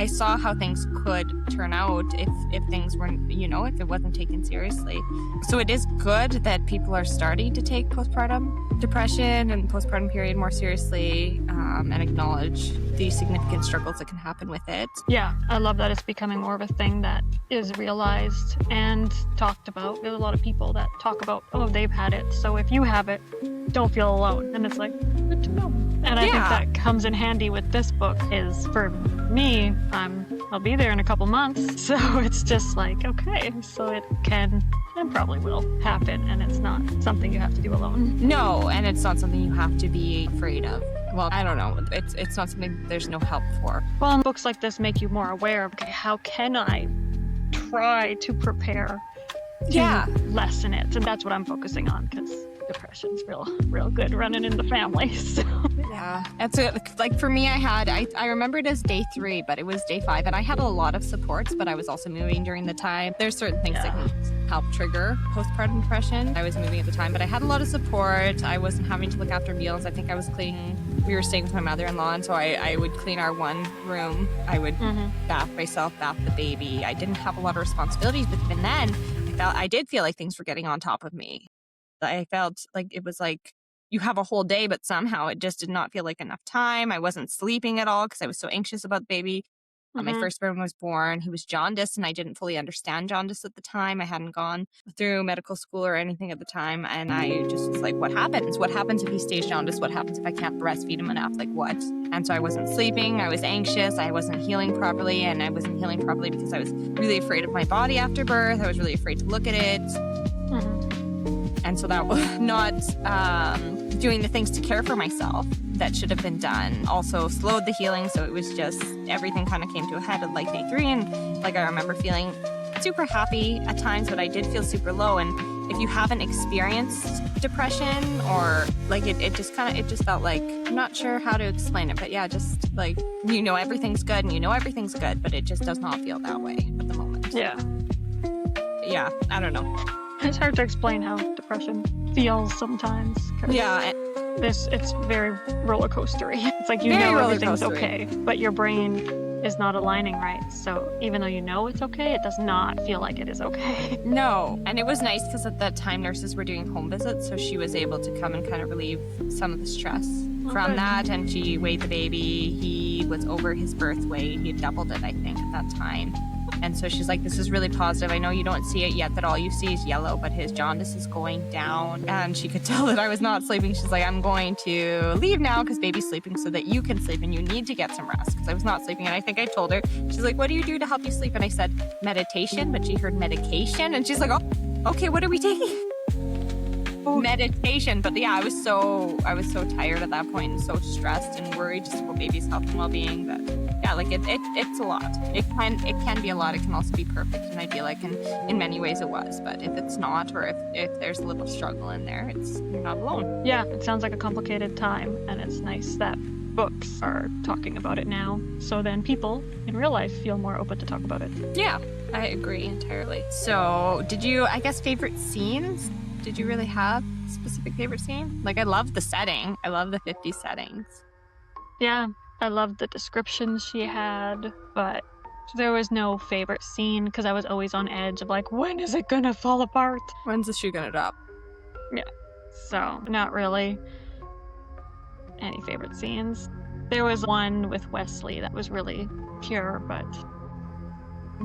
saw how things could turn out if things weren't, if it wasn't taken seriously. So it is good that people are starting to take postpartum depression and postpartum period more seriously and acknowledge the significant struggles that can happen with it. Yeah, I love that it's becoming more of a thing that is realized and talked about. There's a lot of people that talk about, oh, they've had it, so if you have it, don't feel alone. And it's like, good to know. And I think that comes in handy with this book is for me, I'll be there in a couple months. So it's just like, okay, so it can and probably will happen. And it's not something you have to do alone. No, and it's not something you have to be afraid of. Well, I don't know. It's not something there's no help for. Well, books like this make you more aware of, okay, how can I try to prepare to lessen it? And that's what I'm focusing on because depression's real good running in the family. So yeah, that's it. Like for me, I remember it as day 3, but it was day 5, and I had a lot of supports, but I was also moving during the time. There's certain things that can help trigger postpartum depression. I was moving at the time, but I had a lot of support. I wasn't having to look after meals. I think I was cleaning. We were staying with my mother-in-law, and so I would clean our one room. I would bath myself, bath the baby. I didn't have a lot of responsibilities, but even then, I did feel like things were getting on top of me. I felt like it was like you have a whole day, but somehow it just did not feel like enough time. I wasn't sleeping at all because I was so anxious about the baby. My firstborn was born. He was jaundiced, and I didn't fully understand jaundice at the time. I hadn't gone through medical school or anything at the time. And I just was like, what happens? What happens if he stays jaundiced? What happens if I can't breastfeed him enough? Like what? And so I wasn't sleeping. I was anxious. I wasn't healing properly. And I wasn't healing properly because I was really afraid of my body after birth. I was really afraid to look at it. And so that was not doing the things to care for myself that should have been done. Also slowed the healing. So it was just everything kind of came to a head at like day 3. And like I remember feeling super happy at times, but I did feel super low. And if you haven't experienced depression or like it just felt like, I'm not sure how to explain it, but yeah, just like, everything's good and everything's good, but it just does not feel that way at the moment. yeah. Yeah, I don't know. It's hard to explain how depression feels sometimes. Yeah. It's very roller coastery. It's like everything's okay, but your brain is not aligning right. So even though it's okay, it does not feel like it is okay. No. And it was nice because at that time nurses were doing home visits, so she was able to come and kind of relieve some of the stress from that. And she weighed the baby. He was over his birth weight. He had doubled it, I think, at that time. And so she's like, this is really positive. I know you don't see it yet, that all you see is yellow, but his jaundice is going down. And she could tell that I was not sleeping. She's like, I'm going to leave now because baby's sleeping so that you can sleep and you need to get some rest because I was not sleeping. And I think I told her, she's like, what do you do to help you sleep? And I said, meditation, but she heard medication. And she's like, oh, okay, what are we taking? Meditation. But yeah, I was so tired at that point and so stressed and worried just about baby's health and well-being that yeah, like it's a lot. It can be a lot. It can also be perfect and idyllic, and in many ways it was. But if it's not, or if there's a little struggle in there, you're not alone. Yeah, it sounds like a complicated time, and it's nice that books are talking about it now, so then people in real life feel more open to talk about it. Yeah. I agree entirely. So, did you, I guess, favorite scenes? Did you really have a specific favorite scene? Like, I love the setting. I love the 50s settings. Yeah, I loved the descriptions she had, but there was no favorite scene because I was always on edge of like, when is it gonna fall apart? When's the shoe gonna drop? Yeah, so not really any favorite scenes. There was one with Wesley that was really pure, but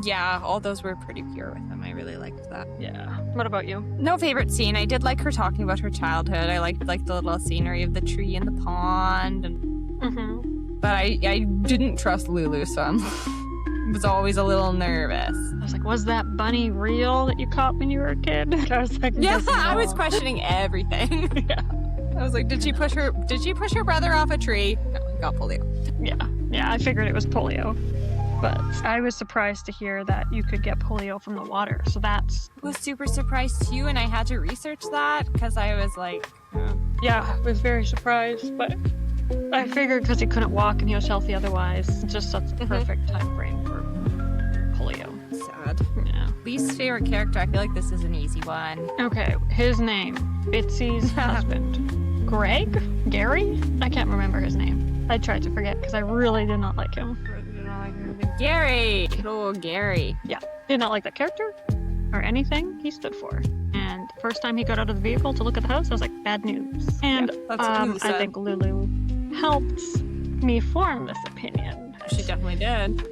Yeah, all those were pretty pure with him. I really liked that. yeah. What about you? No favorite scene. I did like her talking about her childhood. I liked like the little scenery of the tree and the pond, and but I didn't trust Lulu, so I was always a little nervous. I was like, was that bunny real that you caught when you were a kid? I was like, Yeah, yes, I was no. questioning everything. Yeah. I was like, did she push her brother off a tree? No, he got polio. Yeah, I figured it was polio. But I was surprised to hear that you could get polio from the water. So that's... I was super surprised too, and I had to research that because I was like... Yeah, I was very surprised, but I figured because he couldn't walk and he was healthy otherwise. It's just such a perfect time frame for polio. Sad. Yeah. Least favorite character, I feel like this is an easy one. Okay, his name. Bitsy's husband. Greg? Gary? I can't remember his name. I tried to forget because I really did not like him. Gary! Oh, Gary. Yeah, did not like that character or anything he stood for. And the first time he got out of the vehicle to look at the house, I was like, bad news. And that's what Lulu I said. think Lulu helped me form this opinion. She definitely did.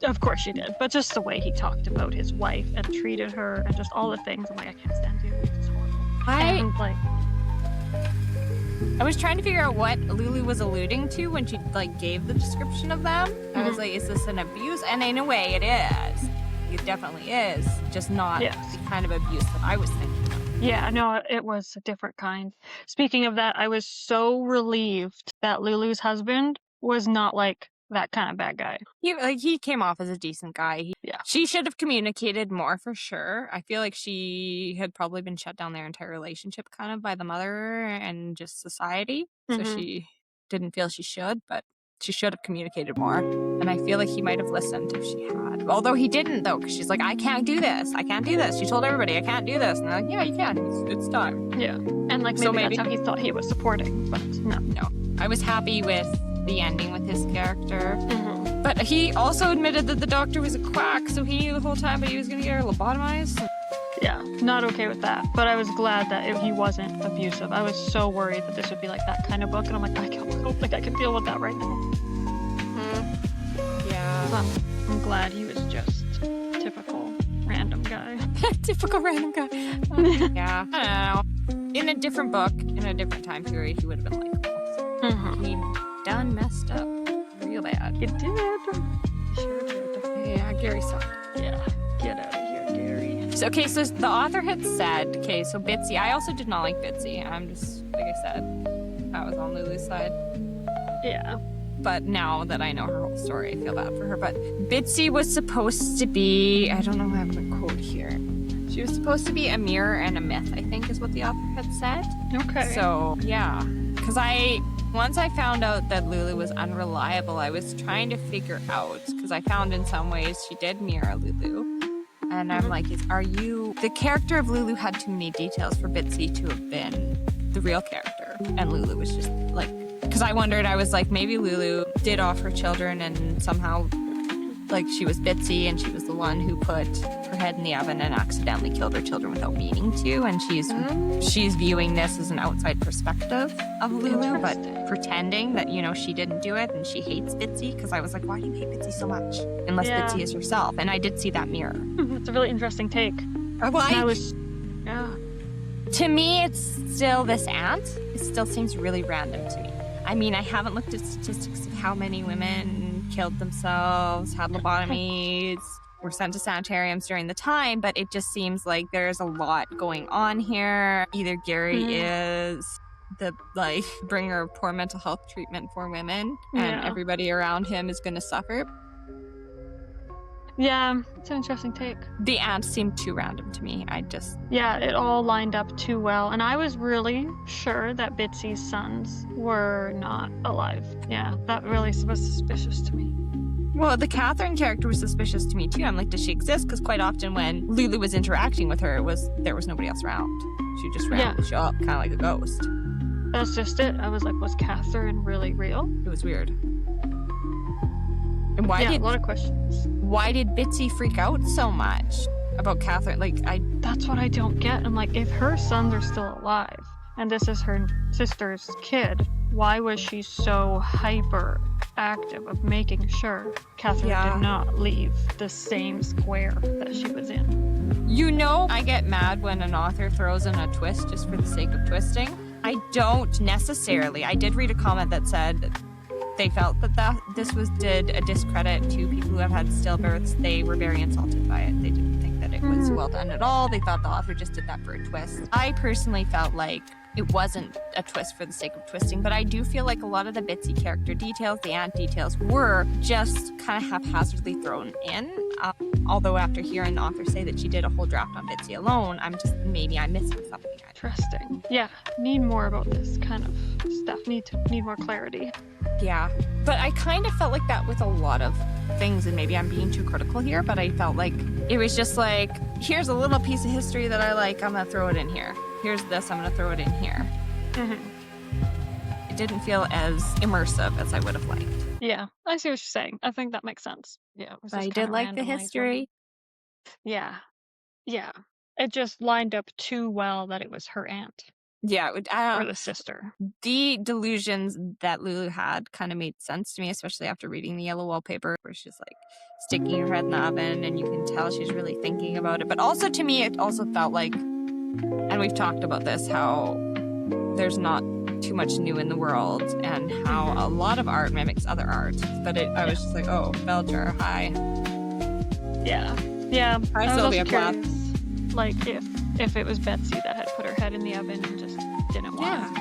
Of course she did, but just the way he talked about his wife and treated her and just all the things, I'm like, I can't stand you. It's horrible. And like, I was trying to figure out what Lulu was alluding to when she like gave the description of them. I was like, is this an abuse? And in a way it is. It definitely is. Just not Yes. the kind of abuse that I was thinking of. yeah, no, it was a different kind. Speaking of that, I was so relieved that Lulu's husband was not like that kind of bad guy. He came off as a decent guy. Yeah. She should have communicated more for sure. I feel like she had probably been shut down their entire relationship kind of by the mother and just society. So she didn't feel she should, but she should have communicated more. And I feel like he might have listened if she had. Although he didn't though, because she's like, I can't do this. I can't do this. She told everybody I can't do this. And they're like, yeah, you can. It's time. Yeah. And like So maybe maybe- that's how he thought he was supporting, but no. No. I was happy with the ending with his character. But he also admitted that the doctor was a quack, so he knew the whole time, but he was going to get her lobotomized. Yeah, not okay with that. But I was glad that he wasn't abusive. I was so worried that this would be like that kind of book, and I'm like, I don't think I can deal with that right now. Yeah. But I'm glad he was just typical random guy. Typical random guy. Yeah. I don't know. In a different book, in a different time period, he would have been likable. He done messed up real bad. He did. Sure did. Yeah, Gary sucked. Yeah. Get out of here, Gary. So, okay, so the author had said, okay, so Bitsy, I also did not like Bitsy. I'm just, like I said, I was on Lulu's side. Yeah. But now that I know her whole story, I feel bad for her. But Bitsy was supposed to be, I don't know, I have a quote here. She was supposed to be a mirror and a myth, I think is what the author had said. Okay. So, yeah. Because once I found out that Lulu was unreliable, I was trying to figure out, because I found in some ways she did mirror Lulu. And I'm like, the character of Lulu had too many details for Bitsy to have been the real character. And Lulu was just like, because I wondered, I was like, maybe Lulu did offer children and somehow, like, she was Bitsy and she was the one who put her head in the oven and accidentally killed her children without meaning to. And she's viewing this as an outside perspective of Lulu, but pretending that, she didn't do it and she hates Bitsy. Because I was like, why do you hate Bitsy so much? Unless Bitsy is herself. And I did see that mirror. It's a really interesting take. Yeah. To me, it's still this aunt. It still seems really random to me. I mean, I haven't looked at statistics of how many women killed themselves, had lobotomies, were sent to sanitariums during the time, but it just seems like there's a lot going on here. Either Gary is the, bringer of poor mental health treatment for women, and everybody around him is going to suffer. Yeah, it's an interesting take. The aunt seemed too random to me. Yeah, it all lined up too well. And I was really sure that Bitsy's sons were not alive. Yeah, that really was suspicious to me. Well, the Catherine character was suspicious to me too. I'm like, does she exist? Because quite often when Lulu was interacting with her, there was nobody else around. She just randomly show up, kind of like a ghost. That's just it. I was like, was Catherine really real? It was weird. And a lot of questions. Why did Bitsy freak out so much about Catherine? That's what I don't get. I'm like, if her sons are still alive and this is her sister's kid, why was she so hyper active of making sure Catherine did not leave the same square that she was in? I get mad when an author throws in a twist just for the sake of twisting. I don't necessarily. I did read a comment that said they felt that this did a discredit to people who have had stillbirths. They were very insulted by it. They didn't think that it was well done at all. They thought the author just did that for a twist. I personally felt like it wasn't a twist for the sake of twisting, but I do feel like a lot of the Bitsy character details, the aunt details, were just kind of haphazardly thrown in. Although after hearing the author say that she did a whole draft on Bitsy alone, maybe I'm missing something. Interesting. Yeah, need more about this kind of stuff. Need more clarity. Yeah, but I kind of felt like that with a lot of things, and maybe I'm being too critical here, but I felt like it was just like, here's a little piece of history that I like, I'm gonna throw it in here. Here's this, I'm gonna throw it in here. It didn't feel as immersive as I would have liked. Yeah, I see what you're saying. I think that makes sense. Yeah, but I did like the history. Yeah. It just lined up too well that it was her aunt. Yeah, or the sister. The delusions that Lulu had kind of made sense to me, especially after reading the yellow wallpaper, where she's like sticking her head in the oven and you can tell she's really thinking about it. But also to me, it also felt like, and we've talked about this, how there's not too much new in the world and how a lot of art mimics other art. But I was just like, oh, bell jar, hi. Yeah. I was Sylvia Plath. Like if it was Betsy that had put her head in the oven and just didn't want it.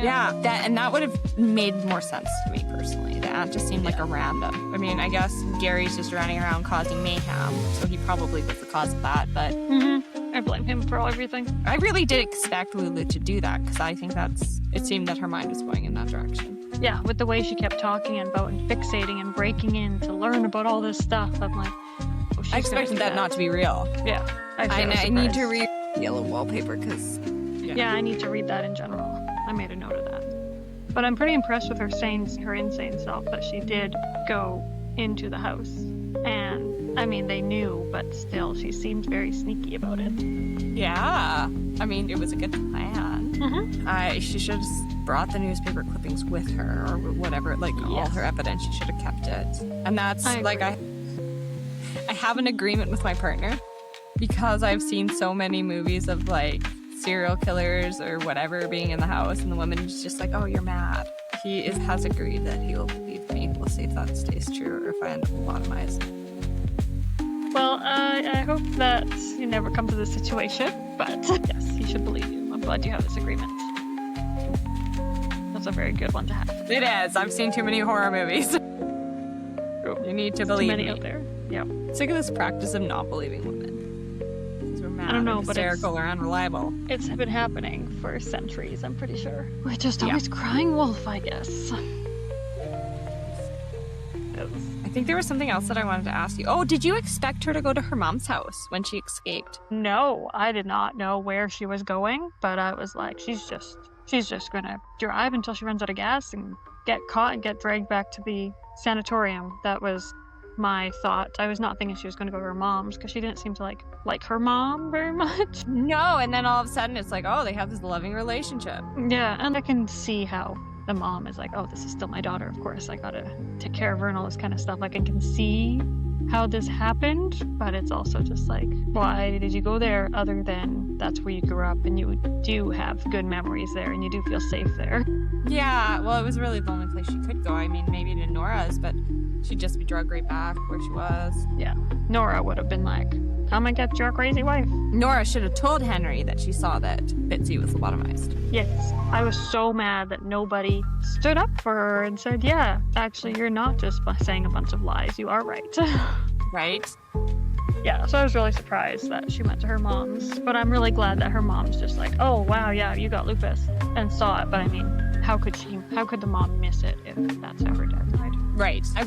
Yeah, that would have made more sense to me personally. The aunt just seemed like a random. I mean, I guess Gary's just running around causing mayhem, so he probably was the cause of that, but I blame him for everything. I really did expect Lulu to do that, because I think it seemed that her mind was going in that direction. Yeah, with the way she kept talking about and fixating and breaking in to learn about all this stuff, I'm like, I expected that not to be real. Yeah. I need to read yellow wallpaper because... Yeah, I need to read that in general. I made a note of that. But I'm pretty impressed with her insane self that she did go into the house. And, I mean, they knew, but still, she seemed very sneaky about it. Yeah. I mean, it was a good plan. She should have brought the newspaper clippings with her or whatever, all her evidence. She should have kept it. And that's, I have an agreement with my partner because I've seen so many movies of serial killers or whatever being in the house and the woman is just like, oh, you're mad. He has agreed that he will believe me. We'll see if that stays true or if I end up lobotomized. Well, I hope that you never come to this situation, but yes, he should believe you. I'm glad you have this agreement. That's a very good one to have. It is. I've seen too many horror movies. You need to believe too many me. out there. Yep. Sick of this practice of not believing women. Because we're mad, I don't know, and but hysterical or unreliable. It's been happening for centuries, I'm pretty sure. We're just always crying wolf, I guess. I think there was something else that I wanted to ask you. Oh, did you expect her to go to her mom's house when she escaped? No, I did not know where she was going, but I was like, she's just gonna drive until she runs out of gas and get caught and get dragged back to the sanatorium. That was my thought. I was not thinking she was going to go to her mom's because she didn't seem to like her mom very much. No, and then all of a sudden it's like, oh, they have this loving relationship. Yeah, and I can see how the mom is like, oh, this is still my daughter, of course. I gotta take care of her and all this kind of stuff. Like, I can see how this happened, but it's also just like, why did you go there other than that's where you grew up and you do have good memories there and you do feel safe there? Yeah, well, it was really the only place she could go. I mean, maybe to Nora's, but she'd just be drugged right back where she was. Yeah, Nora would have been like, come and get your crazy wife. Nora should have told Henry that she saw that Bitsy was lobotomized. Yes, I was so mad that nobody stood up for her and said, yeah, actually, you're not just saying a bunch of lies. You are right. Right? Yeah, so I was really surprised that she went to her mom's, but I'm really glad that her mom's just like, oh, wow, yeah, you got lupus, and saw it. But I mean, how could the mom miss it if that's how her dad died? Right. I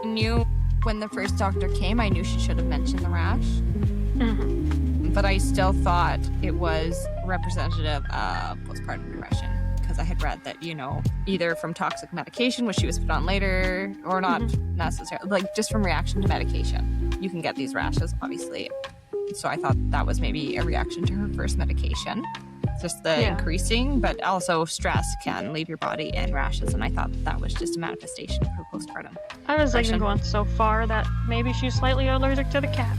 knew when the first doctor came, I knew she should have mentioned the rash. Mm-hmm. But I still thought it was representative of postpartum depression because I had read that, either from toxic medication, which she was put on later, or not necessarily, like just from reaction to medication. You can get these rashes, obviously. So I thought that was maybe a reaction to her first medication. Just the increasing, but also stress can leave your body in rashes, and I thought that was just a manifestation of her postpartum. I was even going so far that maybe she's slightly allergic to the cat.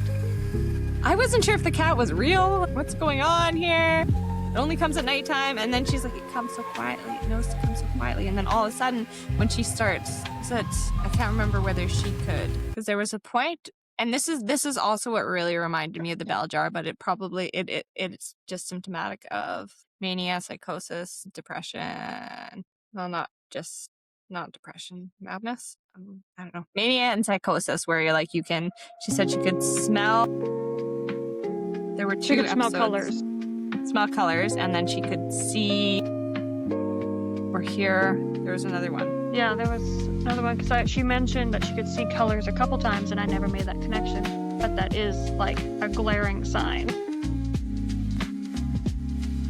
I wasn't sure if the cat was real. What's going on here? It only comes at nighttime, and then she's like, it comes so quietly. It knows to come so quietly. And then all of a sudden, when she starts, I can't remember whether she could, because there was a point, and this is also what really reminded me of the bell jar, but it's just symptomatic of mania, psychosis, depression. Well, not depression, madness. I don't know. Mania and psychosis, where you're like, she said she could smell. There were 2 She could episodes. smell colors, and then she could see or hear. There was another one. Yeah, there was another one because she mentioned that she could see colors a couple times, and I never made that connection. But that is like a glaring sign.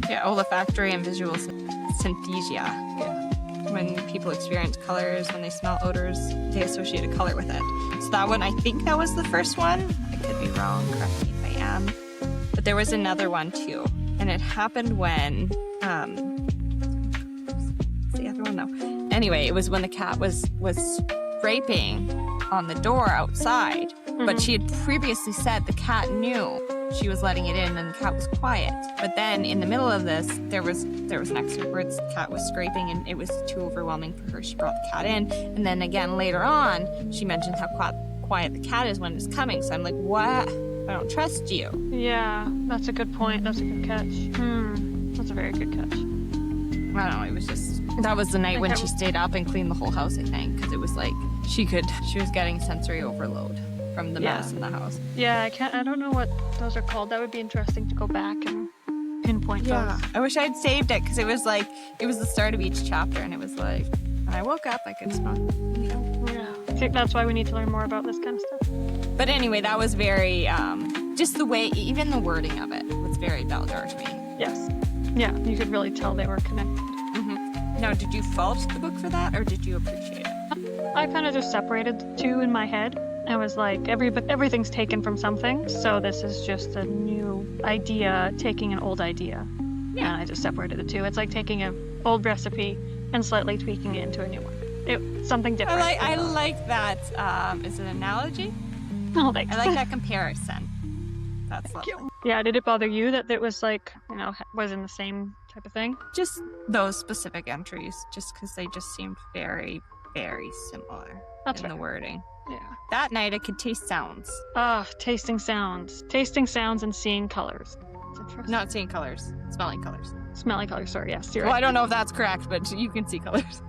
Yeah, olfactory and visual synesthesia. Yeah. When people experience colors, when they smell odors, they associate a color with it. So that one, I think that was the first one. I could be wrong. Correct me if I am. But there was another one too, and it happened when what's the other one though? Anyway, it was when the cat was scraping on the door outside, but she had previously said the cat knew she was letting it in and the cat was quiet. But then in the middle of this, there was an excerpt where the cat was scraping and it was too overwhelming for her. She brought the cat in, and then again later on, she mentioned how quiet the cat is when it's coming. So I'm like, what? I don't trust you. Yeah, that's a good point. That's a good catch. That's a very good catch. I don't know. It was just, that was the night when she stayed up and cleaned the whole house, I think, because it was like she was getting sensory overload from the mess in the house. Yeah, I don't know what those are called. That would be interesting to go back and pinpoint those. I wish I'd saved it because it was the start of each chapter, and it was like, when I woke up, I could smell. Yeah, I think that's why we need to learn more about this kind of stuff. But anyway, that was very, just the way, even the wording of it was very bell jar to me. Yes. Yeah, you could really tell they were connected. Now, did you fault the book for that, or did you appreciate it? I kind of just separated the two in my head. I was like, everything's taken from something, so this is just a new idea taking an old idea. Yeah. And I just separated the two. It's like taking an old recipe and slightly tweaking it into a new one. Something different. I like that. Is it an analogy? Oh, thanks. I like that comparison. That's lovely. Yeah, did it bother you that it was like, was in the same type of thing? Just those specific entries, just because they just seemed very, very similar in the wording. Yeah. That night I could taste sounds. Tasting sounds. Tasting sounds and seeing colors. That's interesting. Not seeing colors, smelling colors. Smelling colors, sorry, yes, you're right. Well, I don't know if that's correct, but you can see colors.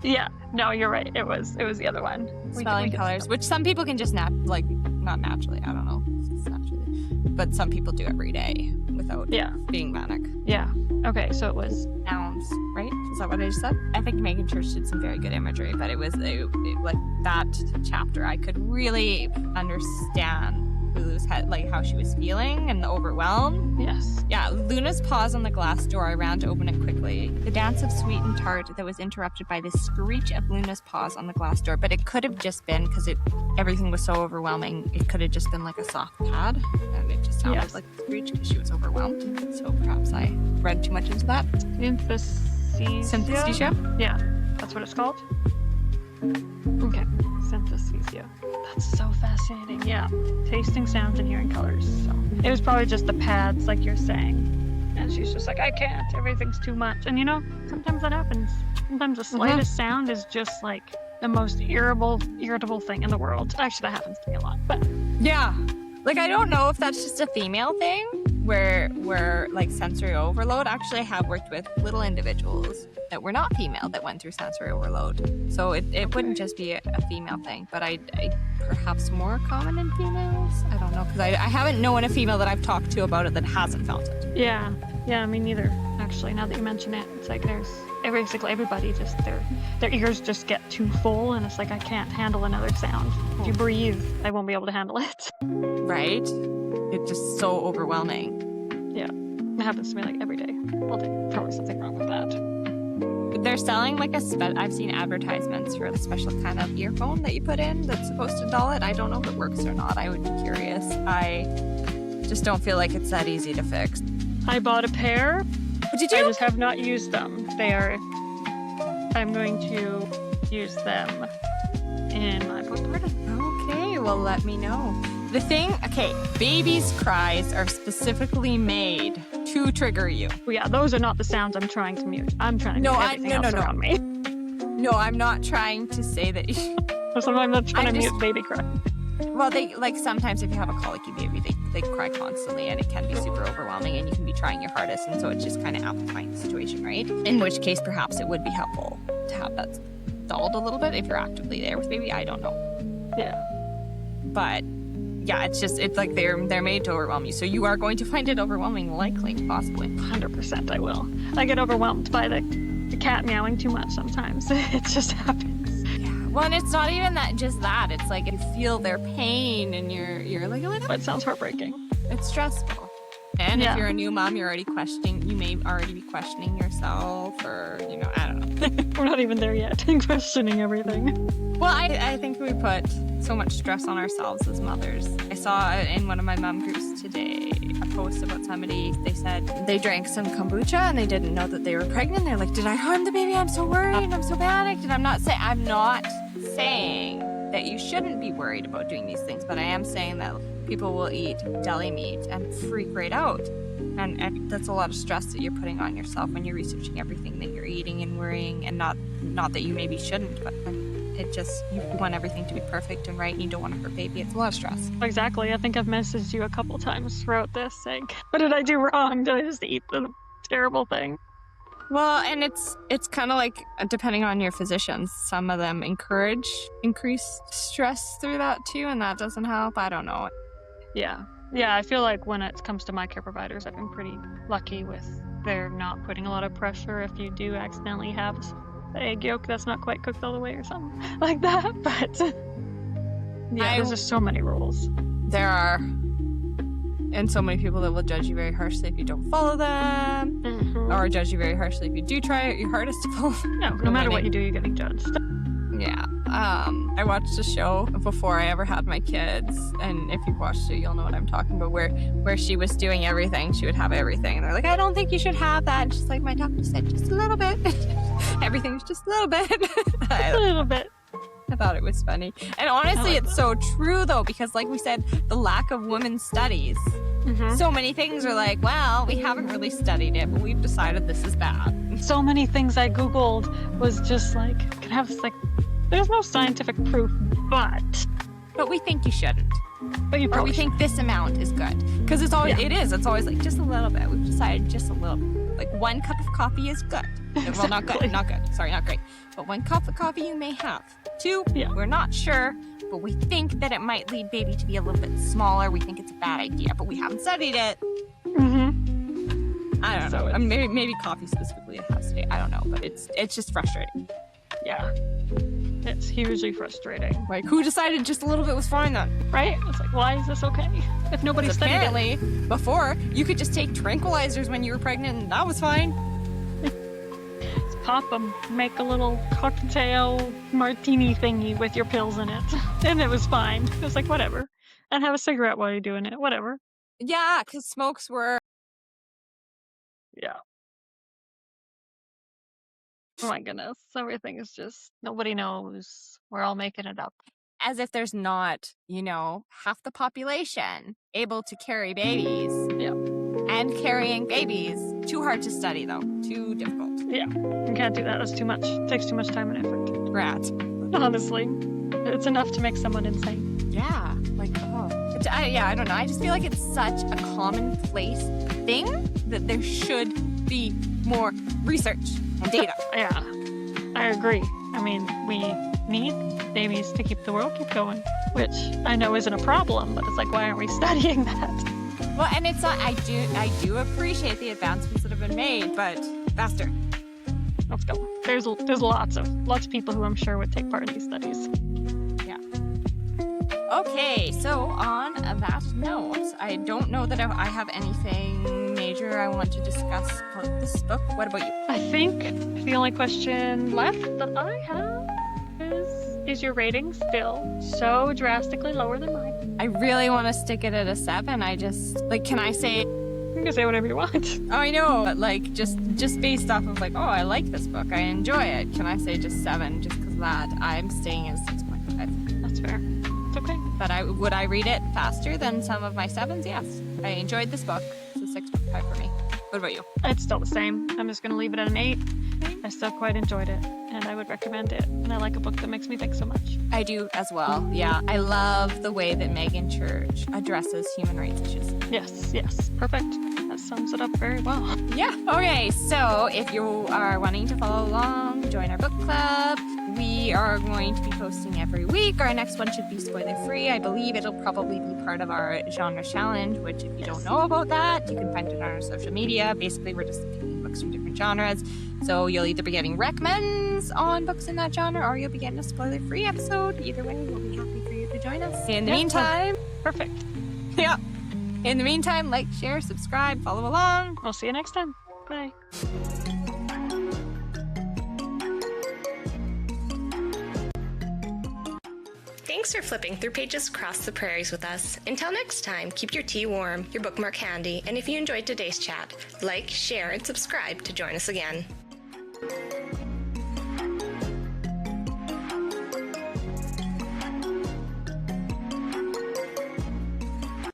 Yeah, no, you're right. It was the other one. Smelling colors, which some people can just not naturally. I don't know, it's naturally, but some people do every day without being manic. Yeah. Okay, so it was sounds, right? Is that what I just said? I think Megan Church did some very good imagery, but it was like that chapter. I could really understand Lulu's head, like how she was feeling and the overwhelm. Yes. Yeah, Luna's pause on the glass door. I ran to open it quickly. The dance of sweet and tart that was interrupted by the screech of Luna's pause on the glass door. But it could have just been, because everything was so overwhelming, it could have just been like a soft pad. And it just sounded like a screech because she was overwhelmed. So perhaps I read too much into that. Synesthesia? Yeah, that's what it's called. Okay, synesthesia. That's so fascinating. Yeah, tasting sounds and hearing colors. So it was probably just the pads, like you're saying. And she's just like, I can't. Everything's too much. And sometimes that happens. Sometimes the slightest sound is just like the most irritable thing in the world. Actually, that happens to me a lot. But yeah, like I don't know if that's just a female thing where like sensory overload. Actually, I have worked with little individuals that were not female that went through sensory overload. So it wouldn't just be a female thing, but I perhaps more common in females. I don't know, because I haven't known a female that I've talked to about it that hasn't felt it. Yeah, me neither. Actually, now that you mention it, it's like basically everybody just their ears just get too full, and it's like I can't handle another sound. If you breathe, I won't be able to handle it. Right? It's just so overwhelming. Yeah, it happens to me like every day, all day. Probably something wrong with that. They're selling like I've seen advertisements for a special kind of earphone that you put in that's supposed to dull it. I don't know if it works or not. I would be curious. I just don't feel like it's that easy to fix. I bought a pair. What did I you? just have not used them. I'm going to use them in my postpartum. Okay, well, let me know. The thing, babies' cries are specifically made to trigger you. Well, yeah, those are not the sounds I'm trying to mute. I'm trying to mute everything else around me. No, I'm not trying to say that. Sometimes I'm trying to mute baby cry. Well, they like sometimes if you have a colicky baby, they cry constantly, and it can be super overwhelming, and you can be trying your hardest, and so it's just kind of amplifying the situation, right? In which case, perhaps it would be helpful to have that dulled a little bit if you're actively there with baby. I don't know. Yeah. But yeah, it's like they're made to overwhelm you, so you are going to find it overwhelming, likely, possibly. 100% I will. I get overwhelmed by the cat meowing too much sometimes. It just happens. Well, and it's not even just that. It's like you feel their pain, and you're like, oh, It sounds heartbreaking. it's stressful. And Yeah. if you're a new mom, you may already be questioning yourself, or I don't know. We're not even there yet. Questioning everything. Well, I think we put so much stress on ourselves as mothers. I saw in one of my mom groups today a post about somebody. They said they drank some kombucha and they didn't know that they were pregnant. They're like, "Did I harm the baby? I'm so worried. I'm so panicked." And I'm not saying that you shouldn't be worried about doing these things, but I am saying that people will eat deli meat and freak right out. And that's a lot of stress that you're putting on yourself when you're researching everything that you're eating and worrying, and not that you maybe shouldn't, but it just, you want everything to be perfect and right, and you don't want to hurt baby. It's a lot of stress. Exactly. I think I've messaged you a couple times throughout this saying, what did I do wrong? Did I just eat the terrible thing? Well, and it's kind of like, depending on your physicians, some of them encourage increased stress through that too, and that doesn't help. I don't know. Yeah. Yeah, I feel like when it comes to my care providers, I've been pretty lucky with they're not putting a lot of pressure if you do accidentally have the egg yolk that's not quite cooked all the way or something like that. But yeah, there's just so many rules. There are. And so many people that will judge you very harshly if you don't follow them, or judge you very harshly if you do try your hardest to follow them. No matter what you do, you're getting judged. Yeah. I watched a show before I ever had my kids, and if you've watched it, you'll know what I'm talking about, where she was doing everything. She would have everything. And they're like, I don't think you should have that. And she's like, my doctor said just a little bit. Everything's just a little bit. A little bit. I thought it was funny. And honestly, it's so true, though, because like we said, the lack of women's studies. So many things are like, well, we haven't really studied it, but we've decided this is bad. So many things I Googled was just like, can have this, like, there's no scientific proof, but we think you shouldn't. But you or probably we think this amount is good. Because it's always, it's always like just a little bit. We've decided just a little bit. Like 1 cup of coffee is good. Well, not good. Sorry, not great. But 1 cup of coffee you may have. 2, we're not sure, but we think that it might lead baby to be a little bit smaller. We think it's a bad idea, but we haven't studied it. I don't know. Maybe coffee specifically it has to be. I don't know, but it's just frustrating. Yeah. It's hugely frustrating. Like, who decided just a little bit was fine then? Right? It's like, why is this okay? If nobody studied it. Apparently, before, you could just take tranquilizers when you were pregnant and that was fine. Just pop them, make a little cocktail martini thingy with your pills in it. And it was fine. It was like, whatever. And have a cigarette while you're doing it. Whatever. Yeah, because smokes were... Yeah. Oh my goodness. Everything is just, nobody knows. We're all making it up. As if there's not, half the population able to carry babies. Yeah. And carrying babies. Too hard to study, though. Too difficult. Yeah. You can't do that. That's too much. It takes too much time and effort. Rat. Honestly. It's enough to make someone insane. Yeah. Like, I don't know. I just feel like it's such a commonplace thing that there should be more research and data. Yeah, I agree. I mean, we need babies to keep the world keep going, which I know isn't a problem, but it's like, why aren't we studying that? Well, and it's not, I do appreciate the advancements that have been made, but faster. Let's go. there's lots of people who I'm sure would take part in these studies. Okay, so on that note, I don't know that I have anything major I want to discuss about this book. What about you? I think the only question left that I have is your rating still so drastically lower than mine? I really want to stick it at a 7. I just, like, can I say... You can say whatever you want. Oh, I know, but like, just based off of like, oh, I like this book, I enjoy it. Can I say just 7? Just because of that, I'm staying at 6.5. That's fair. It's okay. But would I read it faster than some of my 7s? Yes. I enjoyed this book. It's a 6.5 for me. What about you? It's still the same. I'm just going to leave it at an 8. I still quite enjoyed it, and I would recommend it. And I like a book that makes me think so much. I do as well. Yeah, I love the way that Megan Church addresses human rights issues. Yes. Perfect. That sums it up very well. Yeah. Okay, so if you are wanting to follow along, join our book club. We are going to be posting every week. Our next one should be spoiler-free. I believe it'll probably be part of our genre challenge, which if you don't know about that, you can find it on our social media. Basically, we're just picking books from different genres. So you'll either be getting recommends on books in that genre, or you'll be getting a spoiler-free episode. Either way, we'll be happy for you to join us. In the meantime... Perfect. Yeah. In the meantime, like, share, subscribe, follow along. We'll see you next time. Bye. Thanks for flipping through pages across the prairies with us. Until next time, keep your tea warm, your bookmark handy, and if you enjoyed today's chat, like, share, and subscribe to join us again.